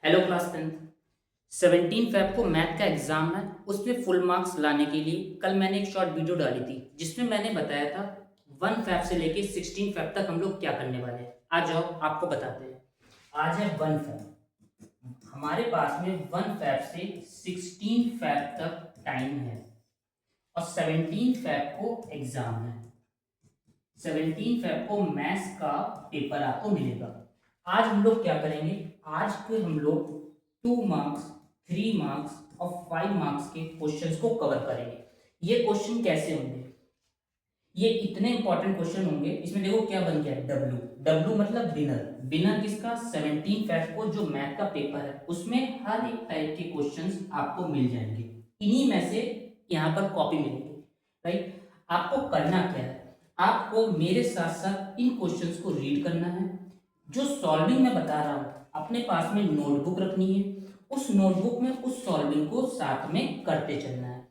Hello class 10th 17 Feb को math का exam है। उसमें फुल मार्क्स लाने के लिए कल मैंने एक शॉर्ट वीडियो डाली थी जिसमें मैंने बताया था 1 फेब से लेके 16 फेब तक हम लोग क्या करने वाले हैं। आ जाओ आपको बताते हैं। आज है 1 फेब, हमारे पास में 1 फेब से 16 फेब तक टाइम है और 17 फेब को एग्जाम है। 17 फेब को मैथ्स का पेपर आपको मिलेगा। आज हम लोग क्या करेंगे, आज के हम लोग 2 मार्क्स, 3 मार्क्स और 5 मार्क्स के क्वेश्चंस को कवर करेंगे। ये क्वेश्चन कैसे होंगे, ये इतने इंपॉर्टेंट क्वेश्चन होंगे। इसमें देखो क्या बन गया, डब्ल्यू डब्ल्यू मतलब विनर। विनर किसका, 17 फेब को जो मैथ का पेपर है उसमें हर एक टाइप के क्वेश्चंस आपको मिल जाएंगे। इन्हीं में से यहाँ पर कॉपी मिलेगी। राइट, आपको करना क्या है, आपको मेरे साथ साथ इन क्वेश्चंस को रीड करना है। जो सॉल्विंग मैं बता रहा हूँ अपने पास में नोटबुक रखनी है, उस नोटबुक में उस सॉल्विंग को साथ में करते चलना है।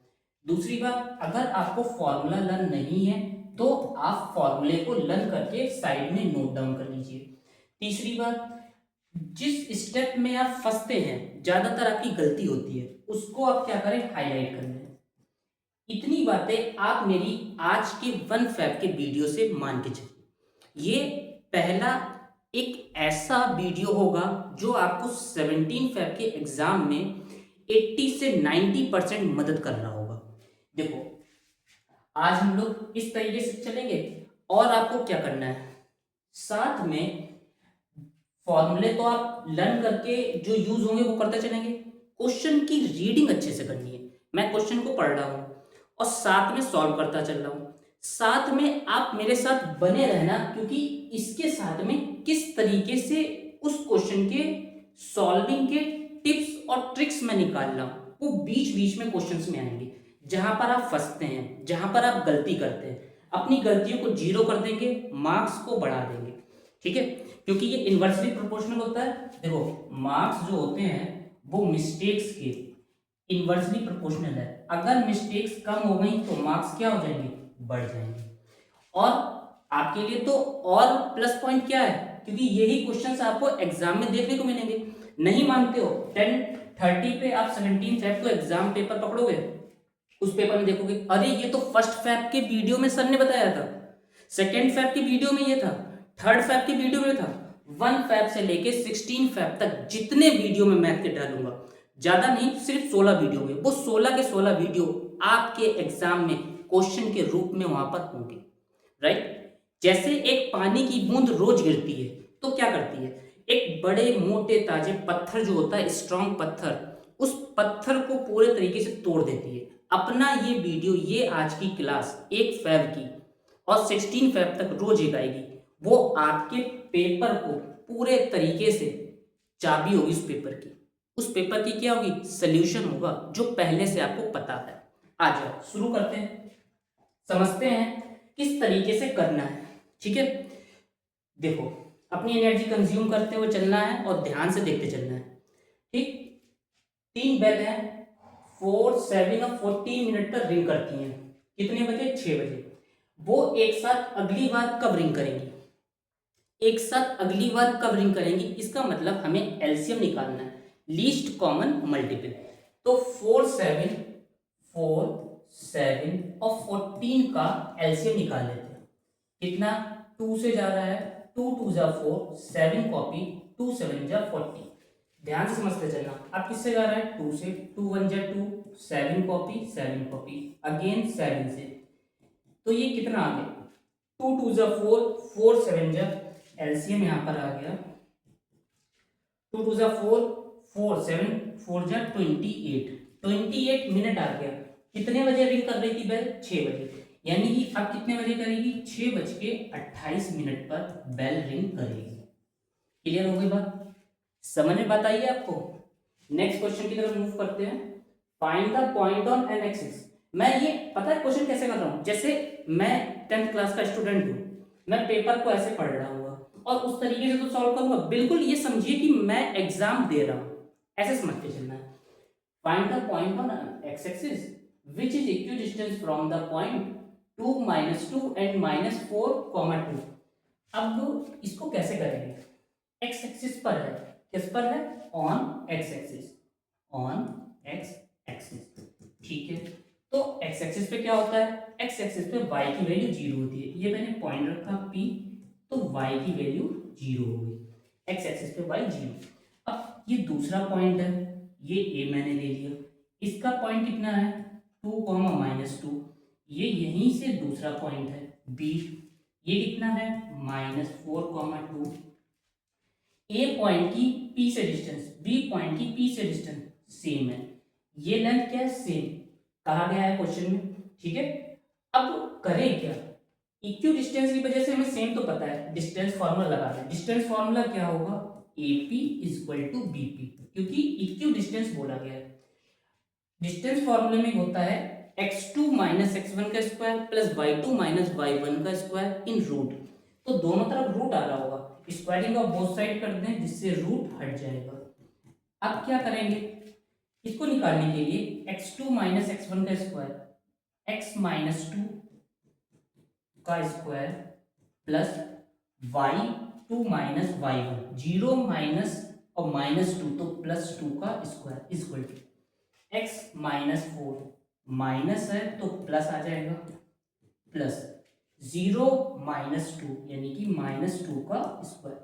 दूसरी बात, अगर आपको फॉर्मूला लर्न नहीं है तो आप फॉर्मूले को लर्न करके साइड में नोट डाउन कर लीजिए। तीसरी बात, जिस स्टेप में आप फंसते हैं, ज्यादातर आपकी गलती होती है, उसको आप क्या करें, हाईलाइट कर लें। इतनी बातें आप मेरी आज के 1 फेब के वीडियो से मान के चलिए। ये पहला एक ऐसा वीडियो होगा जो आपको 17 फेब के एग्जाम में 80 से 90% मदद कर रहा होगा। देखो, आज हम लोग इस तरीके से चलेंगे और आपको क्या करना है, साथ में फॉर्मूले तो आप लर्न करके जो यूज होंगे वो करते चलेंगे। क्वेश्चन की रीडिंग अच्छे से करनी है। मैं क्वेश्चन को पढ़ रहा हूं और साथ में सॉल्व करता चल रहा हूं। साथ में आप मेरे साथ बने रहना, क्योंकि इसके साथ में किस तरीके से उस क्वेश्चन के सॉल्विंग के टिप्स और ट्रिक्स मैं निकाल रहा हूं, वो बीच बीच में क्वेश्चंस में आएंगे। जहां पर आप फंसते हैं, जहां पर आप गलती करते हैं, अपनी गलतियों को जीरो कर देंगे, मार्क्स को बढ़ा देंगे। ठीक है, क्योंकि ये इन्वर्सली प्रोपोर्शनल होता है। देखो, मार्क्स जो होते हैं वो मिस्टेक्स के इन्वर्सली प्रोपोर्शनल है। अगर मिस्टेक्स कम हो गई तो मार्क्स क्या हो जाएंगे, बढ़ जाएंगे। और आपके लिए तो और प्लस पॉइंट क्या है, क्योंकि यही क्वेश्चंस आपको एग्जाम में देखने को मिलेंगे। नहीं मानते हो, 10:30 पे आप 17 फेब को एग्जाम पेपर पकड़ोगे, उस पेपर में देखोगे अरे ये तो फर्स्ट फैब के वीडियो में सर ने बताया था, सेकेंड फैब के वीडियो में ये था, थर्ड फैब के वीडियो में था। 1 फैब से लेके 16 फैब तक जितने वीडियो में मैथ के डालूंगा, ज्यादा नहीं, सिर्फ 16 वीडियो में, वो 16 के 16 वीडियो आपके एग्जाम में क्वेश्चन के रूप में वहां पर होंगे। राइट, जैसे एक पानी की बूंद रोज गिरती है तो क्या करती है, एक बड़े मोटे ताजे पत्थर जो होता है, स्ट्रॉन्ग पत्थर, उस पत्थर को पूरे तरीके से तोड़ देती है। अपना ये वीडियो, ये आज की क्लास 1 फेब की और 16 फेब तक रोज एक आएगी, वो आपके पेपर को पूरे तरीके से चाबी होगी उस पेपर की। उस पेपर की क्या होगी, सोल्यूशन होगा जो पहले से आपको पता है। आ जाओ शुरू करते हैं, समझते हैं किस तरीके से करना है। ठीक है, देखो, अपनी एनर्जी कंज्यूम करते हुए चलना है और ध्यान से देखते चलना है। ठीक, 3 बेल है, 4, 7 और 14 मिनट पर रिंग करती हैं। कितने बजे, 6 बजे। वो एक साथ अगली बार कब रिंग करेंगी, एक साथ अगली बार कब रिंग करेंगी, इसका मतलब हमें एलसीएम निकालना है, लीस्ट कॉमन मल्टीपल। तो 4, 7 और 14 का एलसीएम निकाल लेते हैं। कितना, 2 से जा रहा है, 2 2 जा 4, 7 कॉपी, 2 7 जा 40। ध्यान से समझते चलना, अब किससे जा रहा है, 2 से, 2 1 जा 2, 7 कॉपी, 7 कॉपी, अगेन 7 से। तो ये कितना आ गया, 2 2 जा 4, 4 7 जा, एलसीएम यहां पर आ गया, 2 2 जा 4, 4 7 4 जा 28, 28 मिनट आ गया। कितने बजे रिंग कर रही थी बेल, 6 बजे। यानी कि अब कितने बजे करेगी, 6:28 पर बेल रिंग करेगी। क्लियर हो गई बात, समझ में बात आई है आपको। नेक्स्ट क्वेश्चन की तरफ मूव करते हैं। Find the point on an axis. मैं ये पता है क्वेश्चन कैसे कर रहा हूं, जैसे मैं 10th क्लास का स्टूडेंट हूं, मैं पेपर को ऐसे पढ़ रहा हूँ और उस तरीके से तो सॉल्व करूंगा। बिल्कुल ये समझिए कि मैं एग्जाम दे रहा हूं, ऐसे समझते चलना है। Find the point on x axis which is equidistance from the point 2 -2 and -4, 2। अब इसको कैसे करेंगे, एक्स एक्सिस पर है, किस पर है, on x axis, on x axis, ठीक है। तो एक्स एक्सिस पे क्या होता है, एक्स एक्सिस पे y की वैल्यू 0 होती है, ये मैंने पॉइंट रखा p, तो y की वैल्यू 0 हो गई, एक्स एक्सिस पे y 0। अब ये दूसरा पॉइंट है, ये a मैंने ले लिया, इसका पॉइंट कितना है 2, -2, ये यहीं से दूसरा पॉइंट है b, ये कितना है -4, 2। ए पॉइंट की p से डिस्टेंस, b पॉइंट की p से डिस्टेंस सेम है, ये लेंथ क्या है, सेम कहा गया है क्वेश्चन में, ठीक है। अब करें क्या, इक्वी डिस्टेंस की वजह से हमें सेम तो पता है, डिस्टेंस फार्मूला लगा दें। डिस्टेंस फार्मूला क्या होगा, AP = BP, क्योंकि इक्वी डिस्टेंस बोला गया है। डिस्टेंस फार्मूले में होता है x2 - x1 का स्क्वायर प्लस y2 - y1 का स्क्वायर इन रूट, तो दोनों तरफ रूट आ रहा होगा, स्क्वायरिंग ऑफ बोथ साइड कर दें जिससे रूट हट जाएगा। अब क्या करेंगे, इसको निकालने के लिए x2 - x1 का स्क्वायर, x - 2 का square plus y2 - y1, 0 minus और -2 तो +2 का square equal to x -4 minus है तो प्लस आ जाएगा, प्लस 0 - 2 यानी कि -2 का स्क्वायर।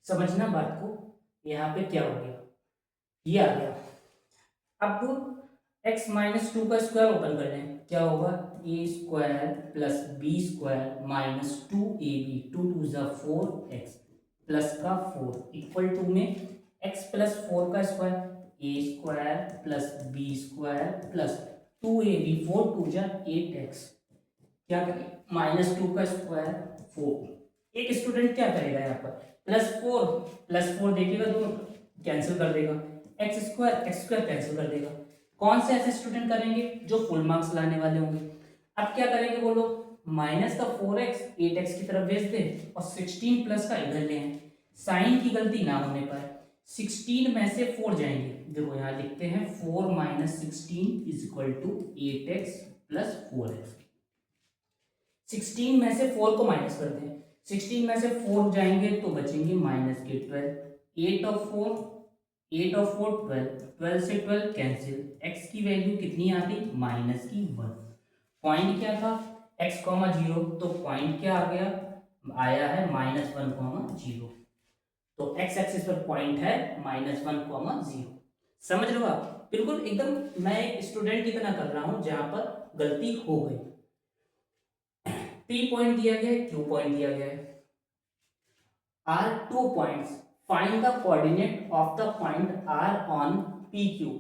समझना बात को, यहाँ पे क्या हो गया, ये आ गया। अब x - 2 का स्क्वायर ओपन कर लें, क्या होगा a² plus b² minus 2ab, 2 2 ज़ा 4x प्लस का 4 इक्वल टू में x प्लस 4 का square, a² plus b² plus 2ab, 4 2 ज़ा 8x, क्या करें -2 का स्क्वायर 4। एक स्टूडेंट क्या करेगा यहाँ पर, +4 देखेगा तो कैंसिल कर देगा, x² कैंसिल कर देगा। कौन से ऐसे स्टूडेंट करेंगे जो फुल मार्क्स लाने वाले होंगे। अब क्या करेंगे बोलो, माइनस का 4x 8x की तरफ भेज दे और 16 प्लस का इधर ले आए, साइन की गलती ना होने पाए। 16 में से 4 जाएंगे, देखो यहाँ लिखते हैं 4 - 16 = 8x प्लस 4x। 16 में से 4 को माइनस कर दें, 16 में से 4 जाएंगे तो बचेंगे -12, 8 और 4 12, 12 से 12 कैंसिल, x की वैल्यू कितनी आ गई -1। पॉइंट क्या था x, 0, तो पॉइंट क्या आ गया, आया है -1, 0, तो x एक्सिस पर पॉइंट है -1, 0। समझ रहे हो आप, बिल्कुल एकदम मैं एक स्टूडेंट की तरह कर रहा हूं जहां पर गलती हो गई। P पॉइंट दिया गया है, Q पॉइंट दिया गया है, are 2 points, find the coordinate of the point R on PQ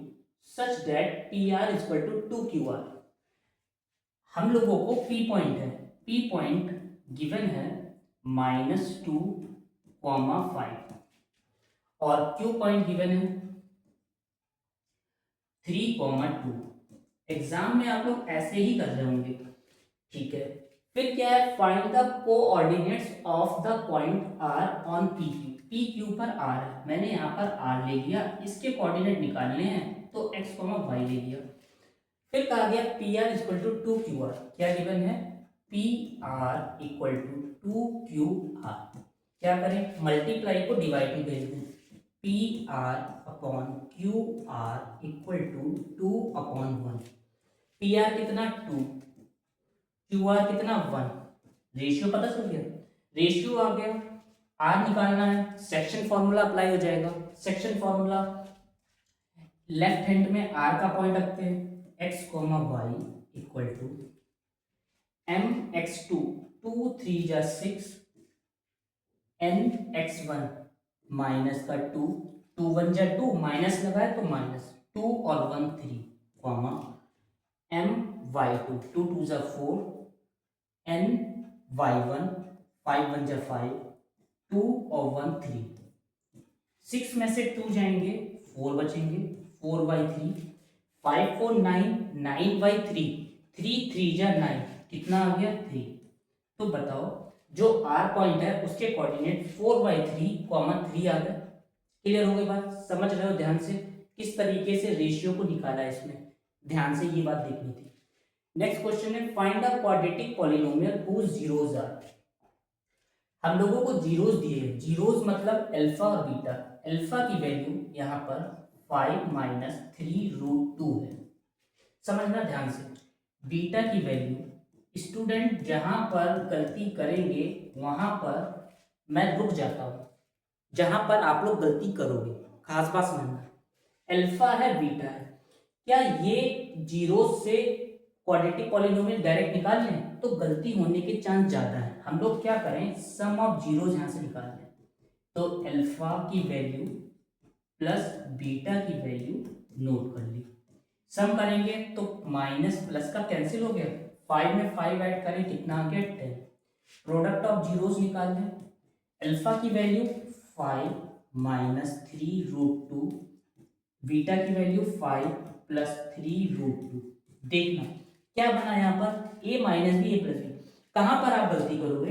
such that PR = 2QR। हम लोगों को P पॉइंट है, P पॉइंट गिवन है -2, 5 और Q पॉइंट गिवन है 3, 2। एग्जाम में आप लोग ऐसे ही कर रहे होंगे, ठीक है। फिर क्या है, find the coordinates of the point R on PQ। PQ पर R है, मैंने यहाँ पर R ले लिया, इसके कोऑर्डिनेट निकालने हैं तो x, y ले लिया। फिर कहा गया PR = 2QR, क्या गिवन है PR = 2QR। क्या करें, मल्टीप्लाई को डिवाइड में भेज दें, PR अपॉन QR = 2/1। PR कितना 2, QR कितना 1, रेशियो पता चल गया, रेशियो आ गया। R निकालना है, सेक्शन फॉर्मूला अप्लाई हो जाएगा। सेक्शन फॉर्मूला, लेफ्ट हैंड में R का पॉइंट रखते हैं, x, y = mx2, 2 3 = 6, nx1 minus का 2, 2 1 = 2, माइनस लगाए तो -2 और 1 3, my2, 2 2 = 4, ny1 5 1 = 5, 2 और 1 3, 6 में से 2 जाएंगे 4 बचेंगे, 4/3, 5 4 9, 9/3, 3 3 = 9, कितना आ गया 3। तो बताओ जो R पॉइंट है उसके कोऑर्डिनेट 4/3, 3 आ गया। क्लियर हो गई बात, समझ रहे हो ध्यान से किस तरीके से रेशियो को निकाला है, इसमें ध्यान से ये बात देखनी थी। नेक्स्ट क्वेश्चन है, find the quadratic polynomial whose zeros are. हम लोगों को जीरोस दिए हैं, जीरोस मतलब अल्फा और बीटा। अल्फा की वैल्यू यहाँ पर 5 माइनस 3√2 है, समझना ध्यान से। बीटा की वैल्यू, स्टूडेंट जहां पर गलती करेंगे वहां पर मैं रुक जाता हूं, जहां पर आप लोग गलती करोगे खास बात समझना। अल्फा है बीटा है, क्या ये जीरो से क्वाड्रेटिक पॉलिनोमियल डायरेक्ट निकाल लें तो गलती होने के चांस ज्यादा है। हम लोग क्या करें, सम ऑफ जीरोस यहां से निकाल लें। तो अल्फा की वैल्यू प्लस बीटा की वैल्यू नोट कर ली। सम करेंगे तो माइनस प्लस का कैंसिल हो गया, 5 में 5 ऐड करें कितना आ गया 10। प्रोडक्ट ऑफ जीरोस निकाल लें। अल्फा की वैल्यू 5 माइनस 3√2, बीटा की वैल्यू 5 प्लस 3√2। देखना क्या बना यहाँ पर, a minus B A plus B. कहां पर आप गलती करोगे,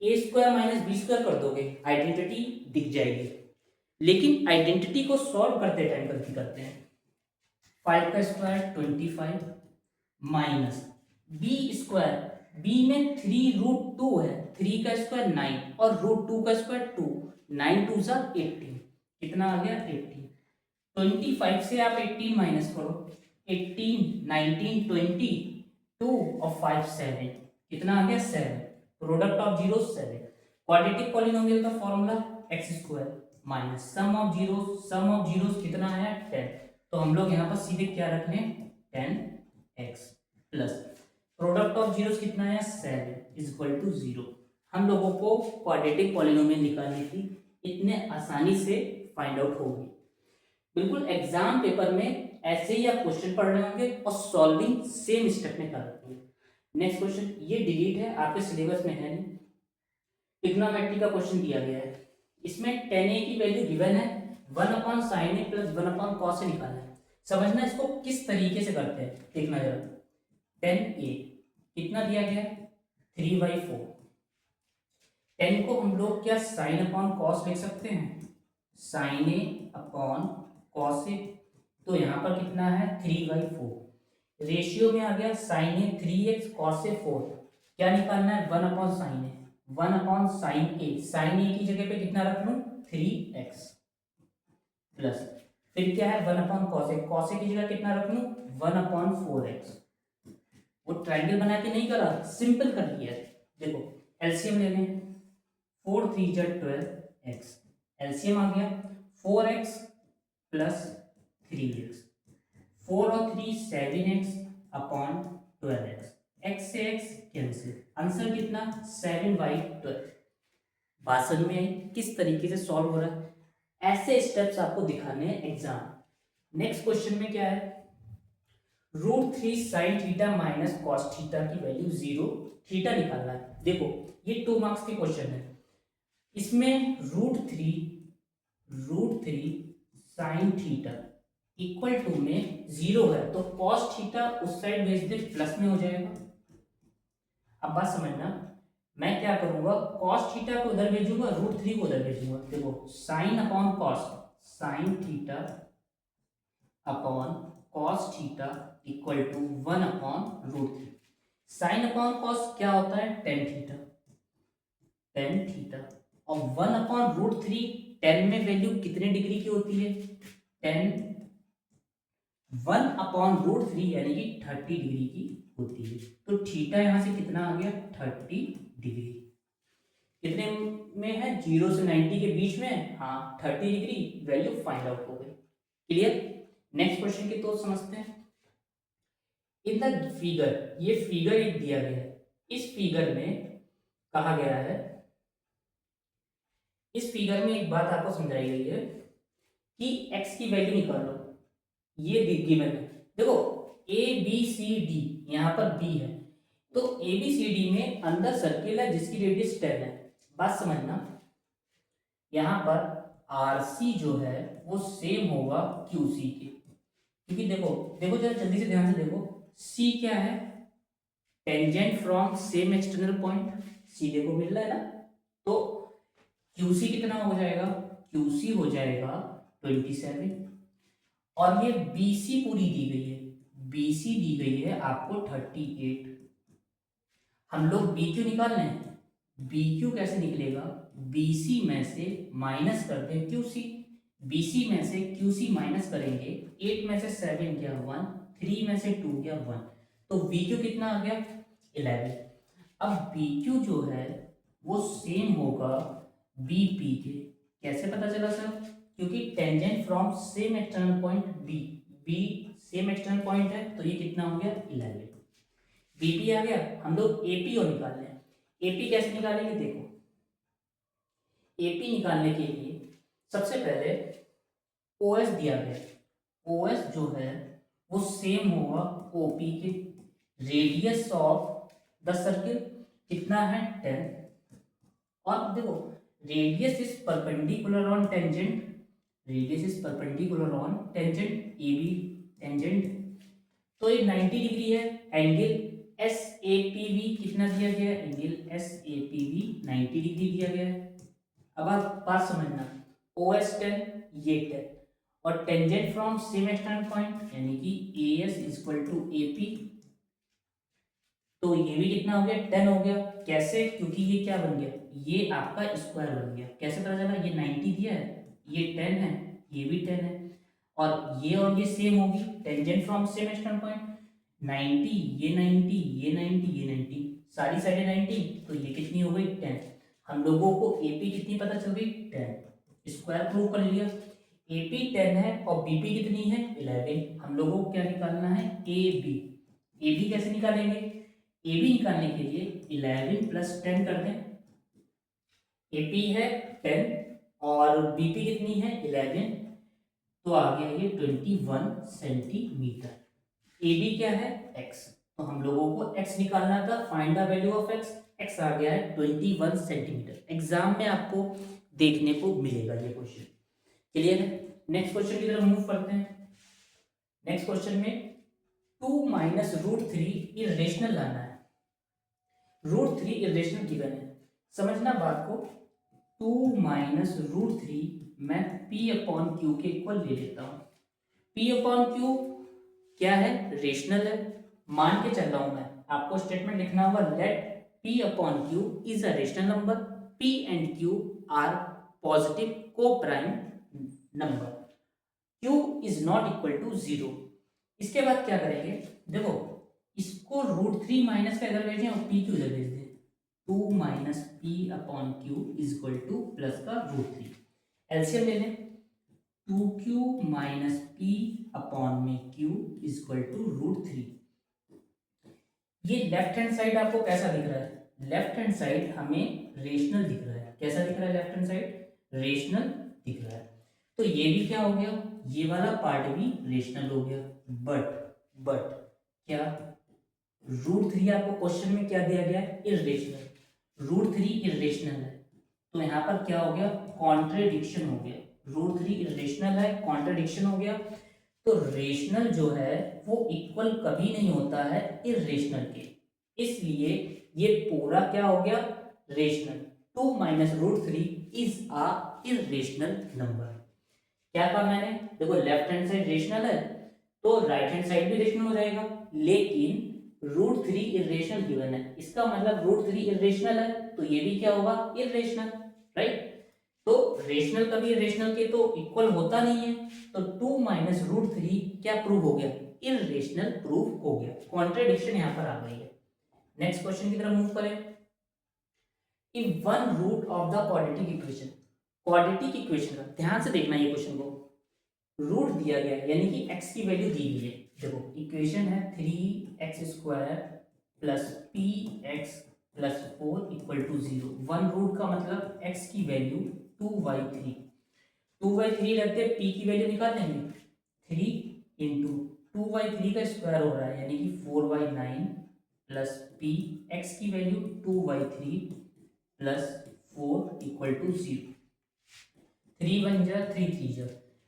A square minus B square कर दोगे, आइडेंटिटी दिख जाएगी। लेकिन आइडेंटिटी को सॉल्व करते टाइम गलती करते हैं। 5 का square 25 minus B square, B में 3√2 है, 3 का स्क्वायर 9 और √2 का स्क्वायर 2, 9 2 जा 18, कितना आ गया 18। 25 से आप 18 माइनस करो, 18 19 20 2 और 5 7, कितना आ गया 7। Product of zero 7। Quadratic polynomial का formula x square minus sum of zeros कितना आया 10। तो हम लोग यहाँ पर सीधे क्या रख लें 10x plus product of zeros कितना आया 7 इज इक्वल टू 0। हम लोगों को क्वाड्रेटिक पॉलिनोमियल निकालनी थी, इतने आसानी से फाइंड आउट होगी। बिल्कुल एग्जाम पेपर में ऐसे ही आप क्वेश्चन पढ़ रहे होंगे और सॉल्विंग सेम स्टेप में कर रहे होंगे। नेक्स्ट क्वेश्चन, ये डिलीट है, आपके सिलेबस में है नहीं। ट्रिग्नोमेट्री का क्वेश्चन दिया गया है, इसमें tan a की वैल्यू गिवन है, 1/sin a plus 1/cos a निकालना है। समझना इसको किस तरीके से करते हैं, देखना जरा। tan a कितना दिया गया 3/4। tan को हम लोग क्या sin अपॉन cos लिख सकते हैं, sin a upon cos a। तो यहाँ पर कितना है 3/4। रेशियो में आ गया sin a 3x cos a 4, क्या निकालना है 1/sin a, 1/sin a। sin a की जगह पे कितना रख लूं 3x प्लस फिर क्या है 1/cos a, cos a की जगह कितना रख लूं 1/4x। वो ट्रायंगल बना के नहीं करा, सिंपल कर लिया। देखो एलसीएम ले लें, 4 3 जा 12x, एलसीएम आ गया 4x प्लस 3x, 4 और 3 7x अपॉन 12x, x से x कैंसिल, आंसर कितना 7/12। बात समझ में आई किस तरीके से सॉल्व हो रहा है, ऐसे स्टेप्स आपको दिखाने हैं एग्जाम। नेक्स्ट क्वेश्चन में क्या है, √3 sin theta minus cos theta की वैल्यू 0, थीटा निकालना है। देखो ये 2 मार्क्स के क्वेश्चन है, इसमें √3 sin थीटा इक्वल टू में 0 है तो cos थीटा उस साइड भेज दे प्लस में हो जाएगा। अब बात समझना, मैं क्या करूंगा cos थीटा को उधर भेजूंगा, √3 को उधर भेजूंगा। देखो sin upon cos, sin theta upon cos theta equal to 1/√3। sin upon cos क्या होता है tan थीटा, tan थीटा और 1/√3, tan में वैल्यू कितने डिग्री की होती है, tan 1/√3 यानी कि 30 डिग्री की होती है। तो थीटा यहां से कितना आ गया 30 डिग्री, कितने में है 0 से 90 के बीच में, हाँ 30 डिग्री वैल्यू फाइंड आउट हो गई। क्लियर। नेक्स्ट क्वेश्चन की तो समझते हैं। इन द फिगर, ये फिगर एक दिया गया है, इस फिगर में कहा गया है, इस फिगर में एक बात आपको समझाई गई है कि x की वैल्यू निकालो, ये गिवन है। देखो ए बी सी डी, यहाँ पर b है तो ए बी सी डी में अंदर सर्किल है जिसकी रेडियस 10 है। बात समझना, यहाँ पर आर सी जो है वो सेम होगा क्यू सी के, क्योंकि देखो देखो जरा जल्दी से ध्यान से देखो, सी क्या है tangent from same external point, C देखो मिल रहा है ना, तो QC कितना हो जाएगा, QC हो जाएगा 27 और ये BC पूरी दी गई है, BC दी गई है आपको 38। हम लोग B क्यों निकाल रहे हैं, बी क्यू कैसे निकलेगा, बी सी में से माइनस करते हैं क्यू सी, बी सी में से क्यू सी माइनस करेंगे, 8 में से 7 गया 1, 3 में से 2 गया 1, तो बी क्यू कितना आ गया 11। अब बी क्यू जो है वो सेम होगा बी पी के, कैसे पता चला सर, क्योंकि tangent from same external point B, B same external point है तो ये कितना हो गया 11। बीपी आ गया, हम लोग एपी और निकाल लें। एपी कैसे निकालेंगे, देखो एपी निकालने के लिए सबसे पहले ओएस दिया गया, ओएस जो है वो सेम होगा ओपी के, रेडियस ऑफ द सर्किल कितना है 10, और देखो radius is perpendicular on tangent, radius is perpendicular on tangent A B tangent, तो ये 90 डिग्री है। Angle S A P V कितना दिया गया है, angle S A P V 90 degree दिया गया है। अब आप बात समझना, ओ एस 10 ये 10 और tangent from same external point यानी कि A S equal to A P, तो ये भी कितना हो गया 10 हो गया। कैसे, क्योंकि ये क्या बन गया, ये आपका स्क्वायर बन गया। कैसे पता चला, ये 90 दिया है, ये 10 है, ये भी 10 है, और ये सेम होगी tangent from same external point, 90 ये 90 ये 90 ये 90, सारी साइडें 90, तो ये कितनी हो गई 10। हम लोगों को एपी कितनी पता चल गई 10, स्क्वायर प्रूव कर लिया। एपी 10 है और बीपी कितनी है 11, हम लोगों को क्या निकालना है ए बी। ए बी कैसे निकालेंगे, ए बी निकालने के लिए 11 प्लस 10 कर दें, एपी है 10 और बीपी कितनी है 11, तो आ गया ये 21 सेंटीमीटर। ए बी क्या है x, तो हम लोगों को x निकालना था, find the value of x, x आ गया है 21 सेंटीमीटर। एग्जाम में आपको देखने को मिलेगा ये क्वेश्चन। क्लियर है, नेक्स्ट क्वेश्चन की तरफ मूव करते हैं। नेक्स्ट क्वेश्चन में 2 माइनस रूट थ्री इरेशनल लाना है, रूट थ्री इरेशनल गिवन है। समझना बात को, 2 माइनस रूट थ्री मैं p अपॉन क्यू के इक्वल ले लेता हूं। p अपॉन क्यू क्या है, रेशनल है, मान के चल रहा हूं मैं, आपको स्टेटमेंट लिखना होगा let p upon Q is a rational number, p and q are positive coprime number, q is not equal to 0। इसके बाद क्या करेंगे, देखो इसको रूट थ्री माइनस का इधर भेजें और p क्यू इधर भेज दें, 2 minus P upon Q is equal to plus का रूट थ्री, एलसीएम ले लें, 2q माइनस पी अपॉन में q is equal to root three. ये लेफ्ट हैंड साइड आपको कैसा दिख रहा है, लेफ्ट हैंड साइड हमें रेशनल दिख रहा है, कैसा दिख रहा है लेफ्ट हैंड साइड रेशनल दिख रहा है, तो ये भी क्या हो गया, ये वाला पार्ट भी रेशनल हो गया। बट क्या, रूट थ्री आपको क्वेश्चन में क्या दिया गया है इरेशनल, रूट थ्री इरेशनल है, तो यहाँ पर क्या हो गया कॉन्ट्रेडिक्शन हो गया, रूट थ्री इरेशनल है कॉन्ट्रडिक्शन हो गया। तो रेशनल जो है वो इक्वल कभी नहीं होता है इरेशनल के, इसलिए ये पूरा क्या हो गया rational. 2 minus root three is a irrational number. क्या कहा मैंने, देखो लेफ्ट हैंड साइड रेशनल है तो राइट हैंड साइड भी रेशनल हो जाएगा, लेकिन रूट थ्री इरेशनल गिवन है, इसका मतलब रूट थ्री इरेशनल है तो ये भी क्या होगा इरेशनल, राइट। तो रेशनल कभी रेशनल के तो इक्वल होता नहीं है, तो 2 माइनस रूट थ्री क्या प्रूव हो गया इरेशनल प्रूव हो गया, कॉन्ट्रडिक्शन यहां पर आ गई है। नेक्स्ट क्वेश्चन की तरफ मूव करें। If one root of the quadratic equation, quadratic equation का ध्यान से देखना ये क्वेश्चन को, रूट दिया गया यानी कि x की वैल्यू दी गई है, देखो इक्वेशन है 3x square plus P X plus 4 equal to 0, one root का मतलब x की वैल्यू 2y3, 2y3 रखते p की वैल्यू निकाल लेंगे, 3 इंटू 2y3 का स्क्वायर हो रहा है यानी कि 4y9 प्लस पी एक्स की value 2y3 plus 4 equal to 0, 3 बन जा 3 3 जा,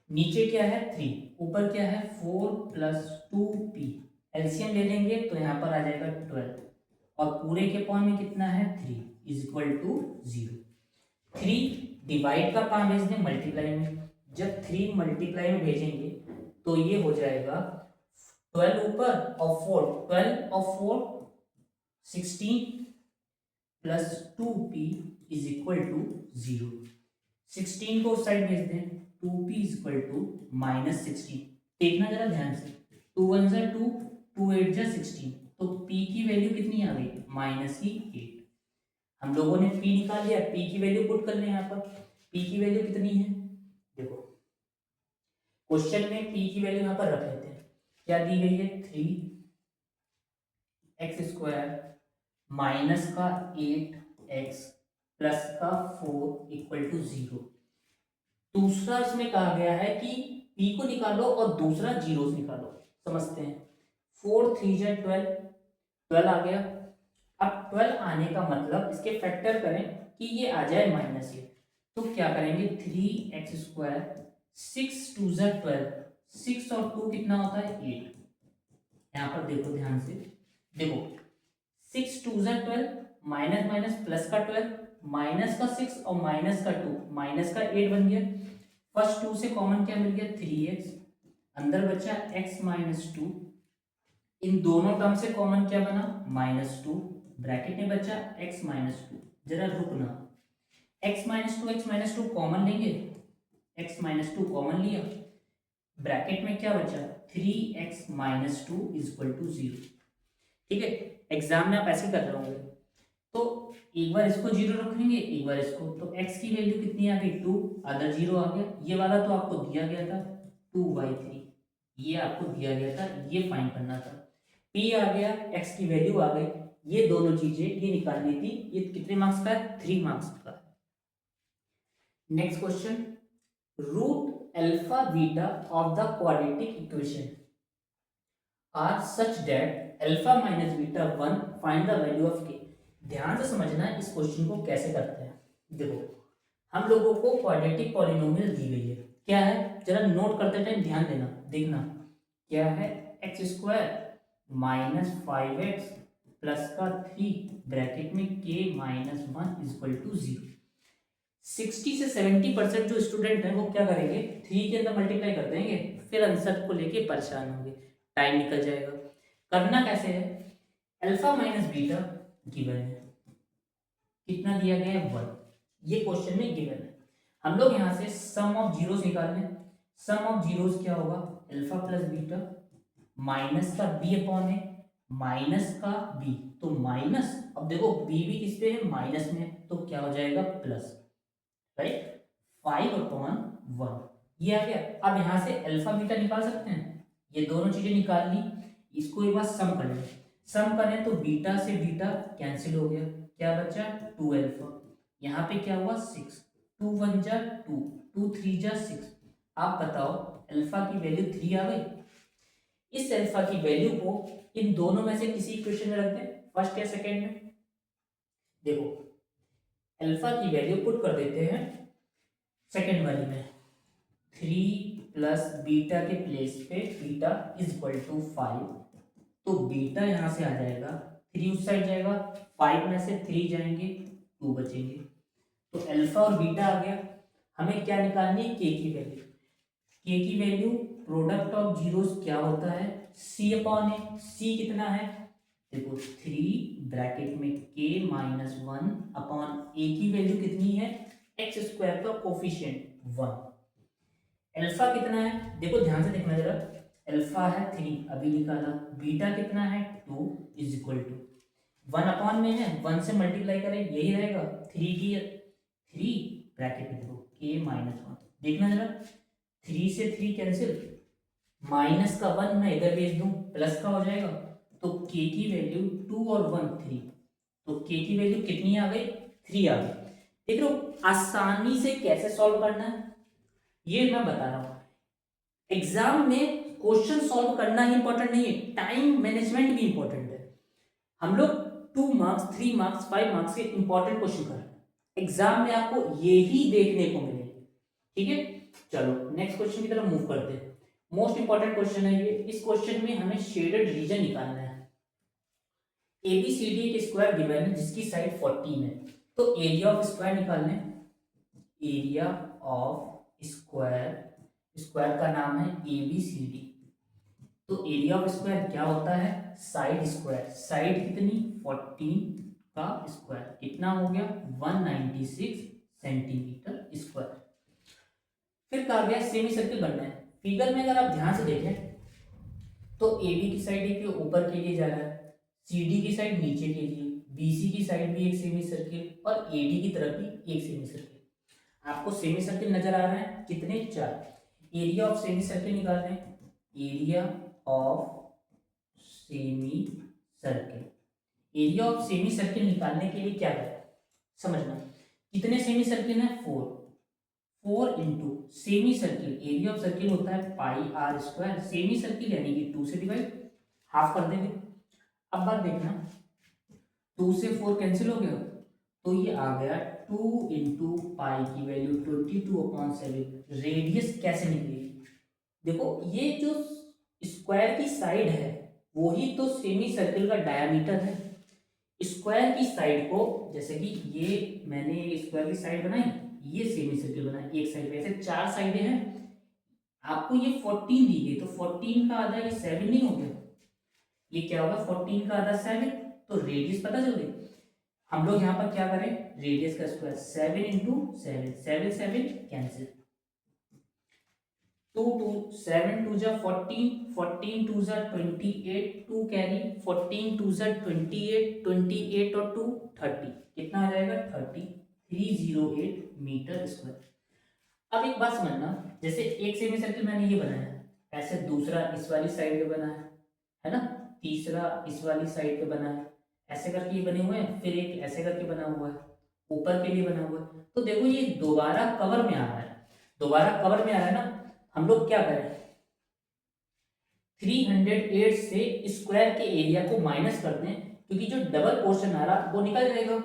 नीचे क्या है 3, ऊपर क्या है 4 प्लस 2p, एलसीएम ले लेंगे तो यहाँ पर आ जाएगा 12 और पूरे के पॉइंट में कितना है 3 इज इक्वल टू 0। 3 डिवाइड का काम भेज दें मल्टीप्लाई में, जब 3 मल्टीप्लाई में भेजेंगे तो ये हो जाएगा 12 ऊपर और 4, 12 और 4 16 plus 2p is equal to 0। 16 को उस साइड भेज दें, 2p इज इक्वल टू -16। देखना जरा ध्यान से, 2 1 जा 2, 2 8 जा 16, तो p की वैल्यू कितनी आ गई, -8। हम लोगों ने p निकाल लिया, p की वैल्यू पुट कर लें यहाँ पर। p की वैल्यू कितनी है, देखो क्वेश्चन में p की वैल्यू यहाँ पर रख लेते हैं। क्या दी गई है, 3x² माइनस का 8x प्लस का 4 इक्वल टू 0। दूसरा इसमें कहा गया है कि p को निकालो और दूसरा जीरो निकालो। समझते हैं, 4 3 जा 12, 12 आ गया। अब 12 आने का मतलब इसके फैक्टर करें कि ये आ जाए माइनस ये, तो क्या करेंगे, 3x², 6 2 जा 12, 6 और 2 कितना होता है, 8। यहाँ पर देखो ध्यान से, देखो 6 2 जा 12, माइनस माइनस प्लस का 12, माइनस का 6 और माइनस का 2, माइनस का 8 बन गया। फर्स्ट 2 से कॉमन क्या मिल गया, 3x, अंदर बचा x -2, इन दोनों टर्म से कॉमन क्या बना, -2, ब्रैकेट में बचा x -2। जरा रुकना, x -2 कॉमन लेंगे, x -2 कॉमन लिया, ब्रैकेट में क्या बचा, 3x -2 इज इक्वल टू 0। ठीक है, एग्जाम में आप ऐसे कर रहे होंगे, तो एक बार इसको 0 रखेंगे, एक बार इसको, तो x की वैल्यू कितनी आ गई, 2, अदर 0 आ गया। ये वाला तो आपको दिया गया था 2/3, ये आपको दिया गया था, ये फाइंड करना था। p आ गया, x की वैल्यू आ गई, ये दोनों चीजें ये निकालनी थी। ये कितने मार्क्स का है, 3 मार्क्स का। Next question, root alpha beta of the quadratic equation are such that alpha minus beta 1, find the value of k। ध्यान से समझना इस क्वेश्चन को कैसे करते हैं। देखो, हम लोगों को क्वाड्रेटिक पॉलिनोमियल दी गई है, क्या है, जरा नोट करते टाइम ध्यान देना, देखना क्या है, x² -5x प्लस का 3 ब्रैकेट में k -1 इज इक्वल टू 0। 60 से 70% जो स्टूडेंट हैं वो क्या करेंगे, 3 के अंदर मल्टीप्लाई कर देंगे, फिर आंसर को लेके परेशान होंगे, टाइम निकल जाएगा। करना कैसे है, अल्फा माइनस बीटा गिवन है, कितना दिया गया है, 1, ये क्वेश्चन में गिवन है। हम लोग यहाँ से सम ऑफ जीरोस निकाल लें। सम ऑफ जीरोस क्या होगा, अल्फा प्लस बीटा माइनस का b अपॉन ए माइनस का b, तो माइनस, अब देखो b भी किस पे है, माइनस में, तो क्या हो जाएगा, प्लस, राइट, 5/1, ये आ गया। अब यहाँ से अल्फा बीटा निकाल सकते हैं, ये दोनों चीजें निकाल ली, इसको एक बार सम कर लें। सम करें तो बीटा से बीटा कैंसिल हो गया, क्या बचा, 2 अल्फा, यहाँ पे क्या हुआ, 6, 2 1 जा 2, 2 3 जा 6। आप बताओ अल्फा की वैल्यू 3 आ गई। इस अल्फा की वैल्यू को इन दोनों में से किसी इक्वेशन में रख दें, फर्स्ट या सेकेंड में। देखो अल्फा की वैल्यू पुट कर देते हैं सेकेंड वाली में, 3 प्लस बीटा के प्लेस पे बीटा इज इक्वल टू 5, तो बीटा यहां से आ जाएगा, 3 उस साइड जाएगा, 5 में से 3 जाएंगे, 2 बचेंगे, तो अल्फा और बीटा आ गया। हमें क्या निकालनी है, के की वैल्यू। के की वैल्यू प्रोडक्ट ऑफ जीरोस क्या होता है, सी अपॉन ए, सी कितना है, देखो 3 ब्रैकेट में k -1 अपॉन ए की वैल्यू कितनी है, x² का कोफिशिएंट 1। अल्फा कितना है, देखो ध्यान से देखना जरा, अल्फा है 3 अभी निकाला, बीटा कितना है 2 इज इक्वल टू 1 अपॉन में है, 1 से मल्टीप्लाई करें यही रहेगा, 3 की 3 ब्रैकेट में देखो k -1, देखना जरा 3 से 3 कैंसिल, माइनस का 1 मैं इधर भेज दूं, प्लस का हो जाएगा, तो k की वैल्यू 2 और 1 3, तो k की वैल्यू कितनी आ गई, 3 आ गई। देख लो आसानी से कैसे सॉल्व करना है ये मैं बता रहा हूं। एग्जाम में क्वेश्चन सॉल्व करना ही इंपॉर्टेंट नहीं है, टाइम मैनेजमेंट भी इंपॉर्टेंट है। हम लोग 2 मार्क्स 3 मार्क्स 5 मार्क्स के इंपॉर्टेंट क्वेश्चन कर रहे हैं, एग्जाम में आपको ये ही देखने को मिलेगा। ठीक है, चलो नेक्स्ट क्वेश्चन की तरफ मूव करते हैं। मोस्ट इंपॉर्टेंट क्वेश्चन है ये, इस क्वेश्चन में हमें शेडेड रीजन निकालना है। ABCD एक स्क्वायर गिवन है जिसकी साइड 14 है, तो एरिया ऑफ स्क्वायर निकालने, एरिया ऑफ स्क्वायर, स्क्वायर का नाम है ABCD, तो एरिया ऑफ स्क्वायर क्या होता है, साइड स्क्वायर, साइड कितनी 14 का स्क्वायर कितना हो गया 196 सेंटीमीटर स्क्वायर। फिर कहा गया सेमी सर्किल बनना है। फिगर में अगर आप ध्यान से देखें तो ए बी की साइड एक ऊपर के लिए जा रहा है, सी डी की साइड नीचे के लिए, बी सी की साइड भी एक सेमी सर्किल और ए डी की तरफ भी एक सेमी सर्किल। आपको सेमी सर्किल नजर आ रहे हैं कितने, 4। एरिया ऑफ सेमी सर्किल निकाल रहे हैं, area of semi circle. Area of semi circle निकालने के लिए क्या करें समझना, कितने सेमी सर्किल है 4, 4 into semi circle, area of circle होता है पाई आर स्क्वायर, सेमी सर्किल यानी कि 2 से डिवाइड, हाफ कर देंगे। अब बात देखना 2 से 4 कैंसिल हो गया तो ये आ गया 2 इंटू पाई की वैल्यू 22/7। रेडियस कैसे निकलेगी, देखो ये जो स्क्वायर की साइड है वही तो सेमी सर्किल का डायमीटर है। स्क्वायर की साइड को, जैसे कि ये मैंने स्क्वायर की साइड बनाई, ये सेमी सर्किल बना, एक साइड पे ऐसे 4 साइडें हैं, आपको ये 14 दी गई तो 14 का आधा ये 7 नहीं हो गया, ये क्या होगा 14 का आधा 7, तो रेडियस पता चल गई। हम लोग यहाँ पर क्या करें, रेडियस का स्क्वायर 7 इंटू 7, 7 7 कैंसिल, 2 2 7 2 जा 14, 14 2 जा 28, 2 कैरी, 14 2 जा 28, 28 और 2 30, कितना आ जाएगा 308 मीटर स्क्वायर। अब एक बात समझना, जैसे एक सेमी सर्किल मैंने ये बनाया, ऐसे दूसरा इस वाली साइड पे बना है ना, तीसरा इस वाली साइड पे बना है, ऐसे करके ये बने हुए हैं, फिर एक ऐसे करके बना हुआ है, ऊपर के लिए बना हुआ है। तो देखो ये दोबारा कवर में आ रहा है, दोबारा कवर में आ रहा है ना, हम लोग क्या करें 308 से स्क्वायर के एरिया को माइनस कर दें, क्योंकि जो डबल पोर्शन आ रहा वो निकल जाएगा।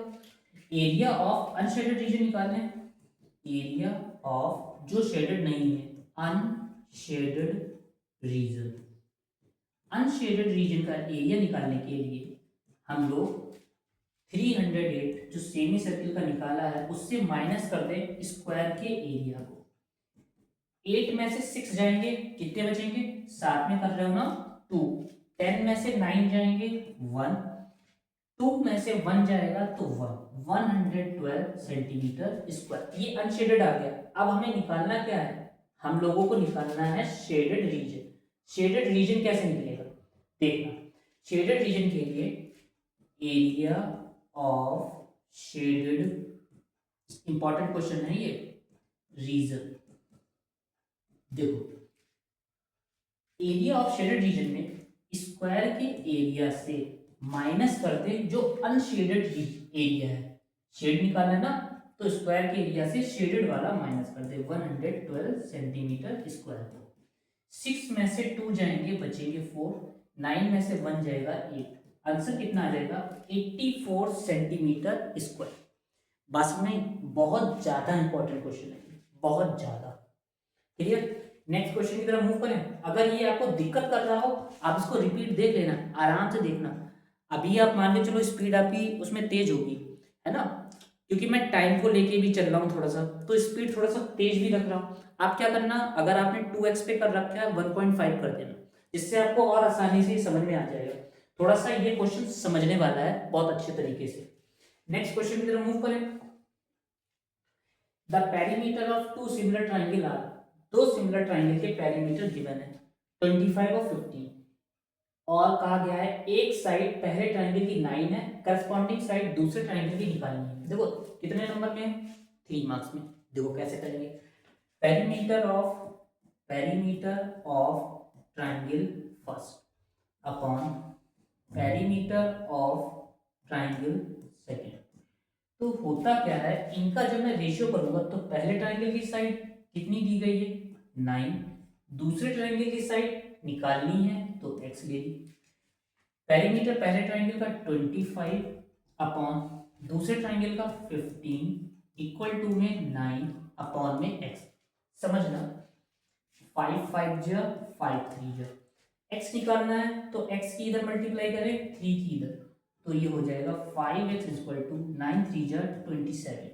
एरिया ऑफ अनशेडेड रीजन निकालना है, एरिया ऑफ जो शेडेड नहीं है, अनशेडेड रीजन, अनशेडेड रीजन का एरिया निकालने के लिए हम लोग 308 जो सेमी सर्किल का निकाला है उससे माइनस कर दें स्क्वायर के एरिया को। 8 में से 6 जाएंगे, कितने बचेंगे, 7 में कर रहे हो ना 2, 10 में से 9 जाएंगे 1, 2 में से 1 जाएगा तो 112 सेंटीमीटर स्क्वायर। ये अनशेडेड आ गया। अब हमें निकालना क्या है, हम लोगों को निकालना है शेडेड रीजन। शेडेड रीजन कैसे निकलेगा देखना, शेडेड रीजन के लिए area of shaded, important question है ये, रीजन। देखो एरिया ऑफ शेडेड रीजन में स्क्वायर के एरिया से माइनस कर दे जो अनशेडेड एरिया है, शेड निकालना है ना, तो स्क्वायर के एरिया से शेडेड वाला माइनस कर दे 112 सेंटीमीटर स्क्वायर को। 6 में से 2 जाएंगे बचेंगे 4, 9 में से 1 जाएगा 8, आंसर कितना आ जाएगा 84 सेंटीमीटर स्क्वायर। बस में बहुत ज्यादा इंपॉर्टेंट क्वेश्चन है, बहुत ज्यादा। क्लियर, नेक्स्ट क्वेश्चन की तरफ मूव करें। अगर ये आपको दिक्कत कर रहा हो आप इसको रिपीट देख लेना, आराम से देखना। अभी आप मान के चलो स्पीड आपकी उसमें तेज होगी, है ना, क्योंकि मैं टाइम को लेके भी चल रहा हूँ थोड़ा सा, तो स्पीड थोड़ा सा तेज भी रख रहा हूँ। आप क्या करना, अगर आपने 2x पे कर रखा है 1.5 कर देना, जिससे आपको और आसानी से समझ में आ जाएगा। थोड़ा सा ये क्वेश्चन समझने वाला है बहुत अच्छे तरीके से। नेक्स्ट क्वेश्चन की तरफ मूव करें। The perimeter of two similar triangle are, दो सिमिलर ट्राइंगल के पेरीमीटर गिवन है 25 और 15, और कहा गया है एक साइड पहले ट्राइंगल की 9 है, करस्पॉन्डिंग साइड दूसरे ट्राइंगल की निकालनी है। देखो कितने नंबर में है, 3 मार्क्स में। देखो कैसे करेंगे, perimeter of triangle first upon perimeter of triangle second. तो होता क्या है, इनका जब मैं रेशियो करूंगा तो पहले ट्राइंगल की साइड कितनी दी गई है 9, दूसरे ट्राइंगल की साइड निकालनी है तो x ले ली। पेरीमीटर पहले ट्राइंगल का 25 अपॉन दूसरे ट्राइंगल का 15 इक्वल टू में 9 अपॉन में x। समझना 5 5 जा 5 3 जा, x निकालना है तो x की इधर मल्टीप्लाई करें 3 की इधर, तो ये हो जाएगा 5x इक्वल टू 9 3 जा 27।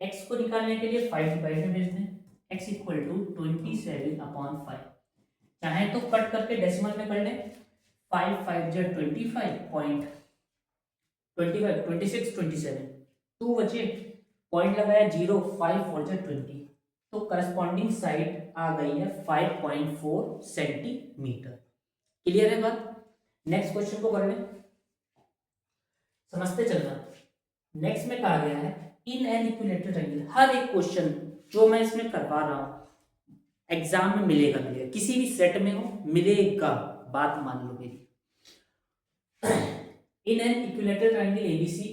x को निकालने के लिए 5 डिवाइड में भेज दें, x इक्वल टू 27 अपॉन 5। चाहे तो कट करके डेसिमल में कर लें, 5 5 जा 25 पॉइंट 25, 26, 27, 2 बचे, पॉइंट लगाया 0, 5 4 जा 20, तो करस्पॉन्डिंग साइड आ गई है 5.4 सेंटीमीटर। क्लियर है बात? नेक्स्ट क्वेश्चन को कर लें, समझते चलना। नेक्स्ट में कहा गया है इन एन इक्विलेटरल ट्रायंगल, हर एक क्वेश्चन जो मैं इसमें करवा रहा हूं एग्जाम में मिलेगा, किसी भी सेट में हो मिलेगा, बात मान लो मेरी। In an equilateral triangle ABC,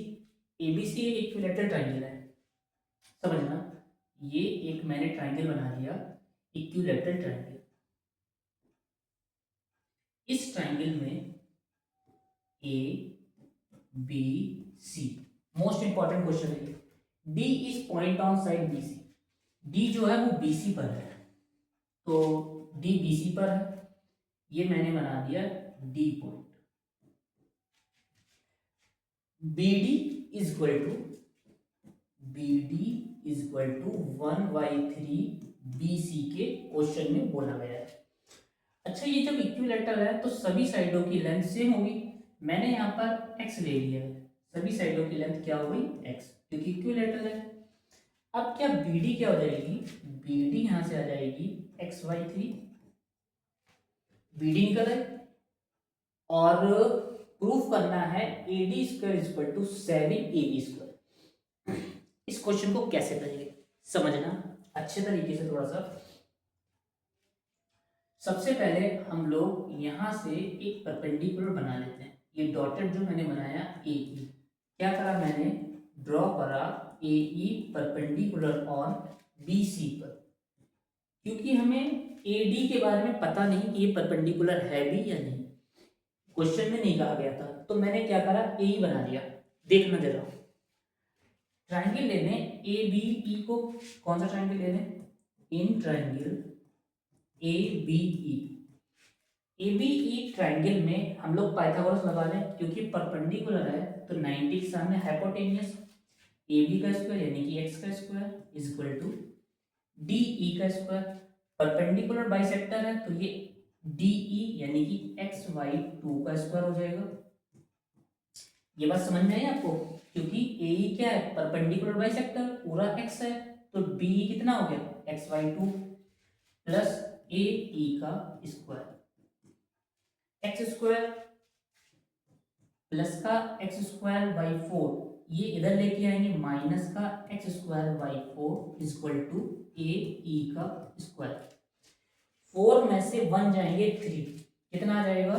ABC एक इक्विलेटरल ट्रायंगल है, समझना। ये एक मैंने ट्रायंगल बना दिया, इक्विलेटरल ट्रायंगल। इस ट्रायंगल में A B C, most important question है, D is point on side B C, D जो है वो बीसी पर है, तो डी बीसी पर है, ये मैंने बना दिया D point. BD is equal to, BD is equal to 1/3 BC के क्वेश्चन में बोला गया है। अच्छा, ये जब इक्विलेटरल है तो सभी साइडों की लेंथ सेम होगी, मैंने यहाँ पर x ले लिया है, सभी साइडों की लेंथ क्या हो गई x, क्योंकि इक्विलेटरल है। अब क्या BD क्या हो जाएगी, BD यहाँ से आ जाएगी x/3, BD निकल आए, और प्रूफ करना है AD square is equal to 7AB square. इस क्वेश्चन को कैसे करेंगे समझना अच्छे तरीके से थोड़ा सा। सबसे पहले हम लोग यहां से एक परपेंडिकुलर बना लेते हैं, ये डॉटेड जो मैंने बनाया AE, क्या करा मैंने, ड्रॉ करा AE परपेंडिकुलर ऑन BC पर, क्योंकि हमें AD के बारे में पता नहीं कि ये परपेंडिकुलर है भी या नहीं, क्वेश्चन में नहीं कहा गया था, तो मैंने क्या करा AE बना दिया। देखना जरा, ट्रायंगल ले लें ABE को, कौन सा ट्रायंगल ले लें, in triangle ABE, ABE triangle में हम लोग पाइथागोरस लगा लें, क्योंकि परपेंडिकुलर है तो 90 के सामने हाइपोटेन्यूस, AB का स्क्वायर यानी कि x का square is equal to DE का स्क्वायर, परपेंडिकुलर बाइसेक्टर है तो ये DE यानी कि xy2 का स्क्वायर हो जाएगा। ये बात समझ में आई आपको, क्योंकि AE क्या है, परपेंडिकुलर बाइसेक्टर, पूरा x है, तो DE कितना हो गया xy2 प्लस AE का स्क्वायर, x स्क्वायर प्लस का x स्क्वायर बाई 4, ये इधर लेके आएंगे माइनस का x square by 4 is equal to AE का स्क्वायर, 4 में से 1 जाएंगे 3, कितना आ जाएगा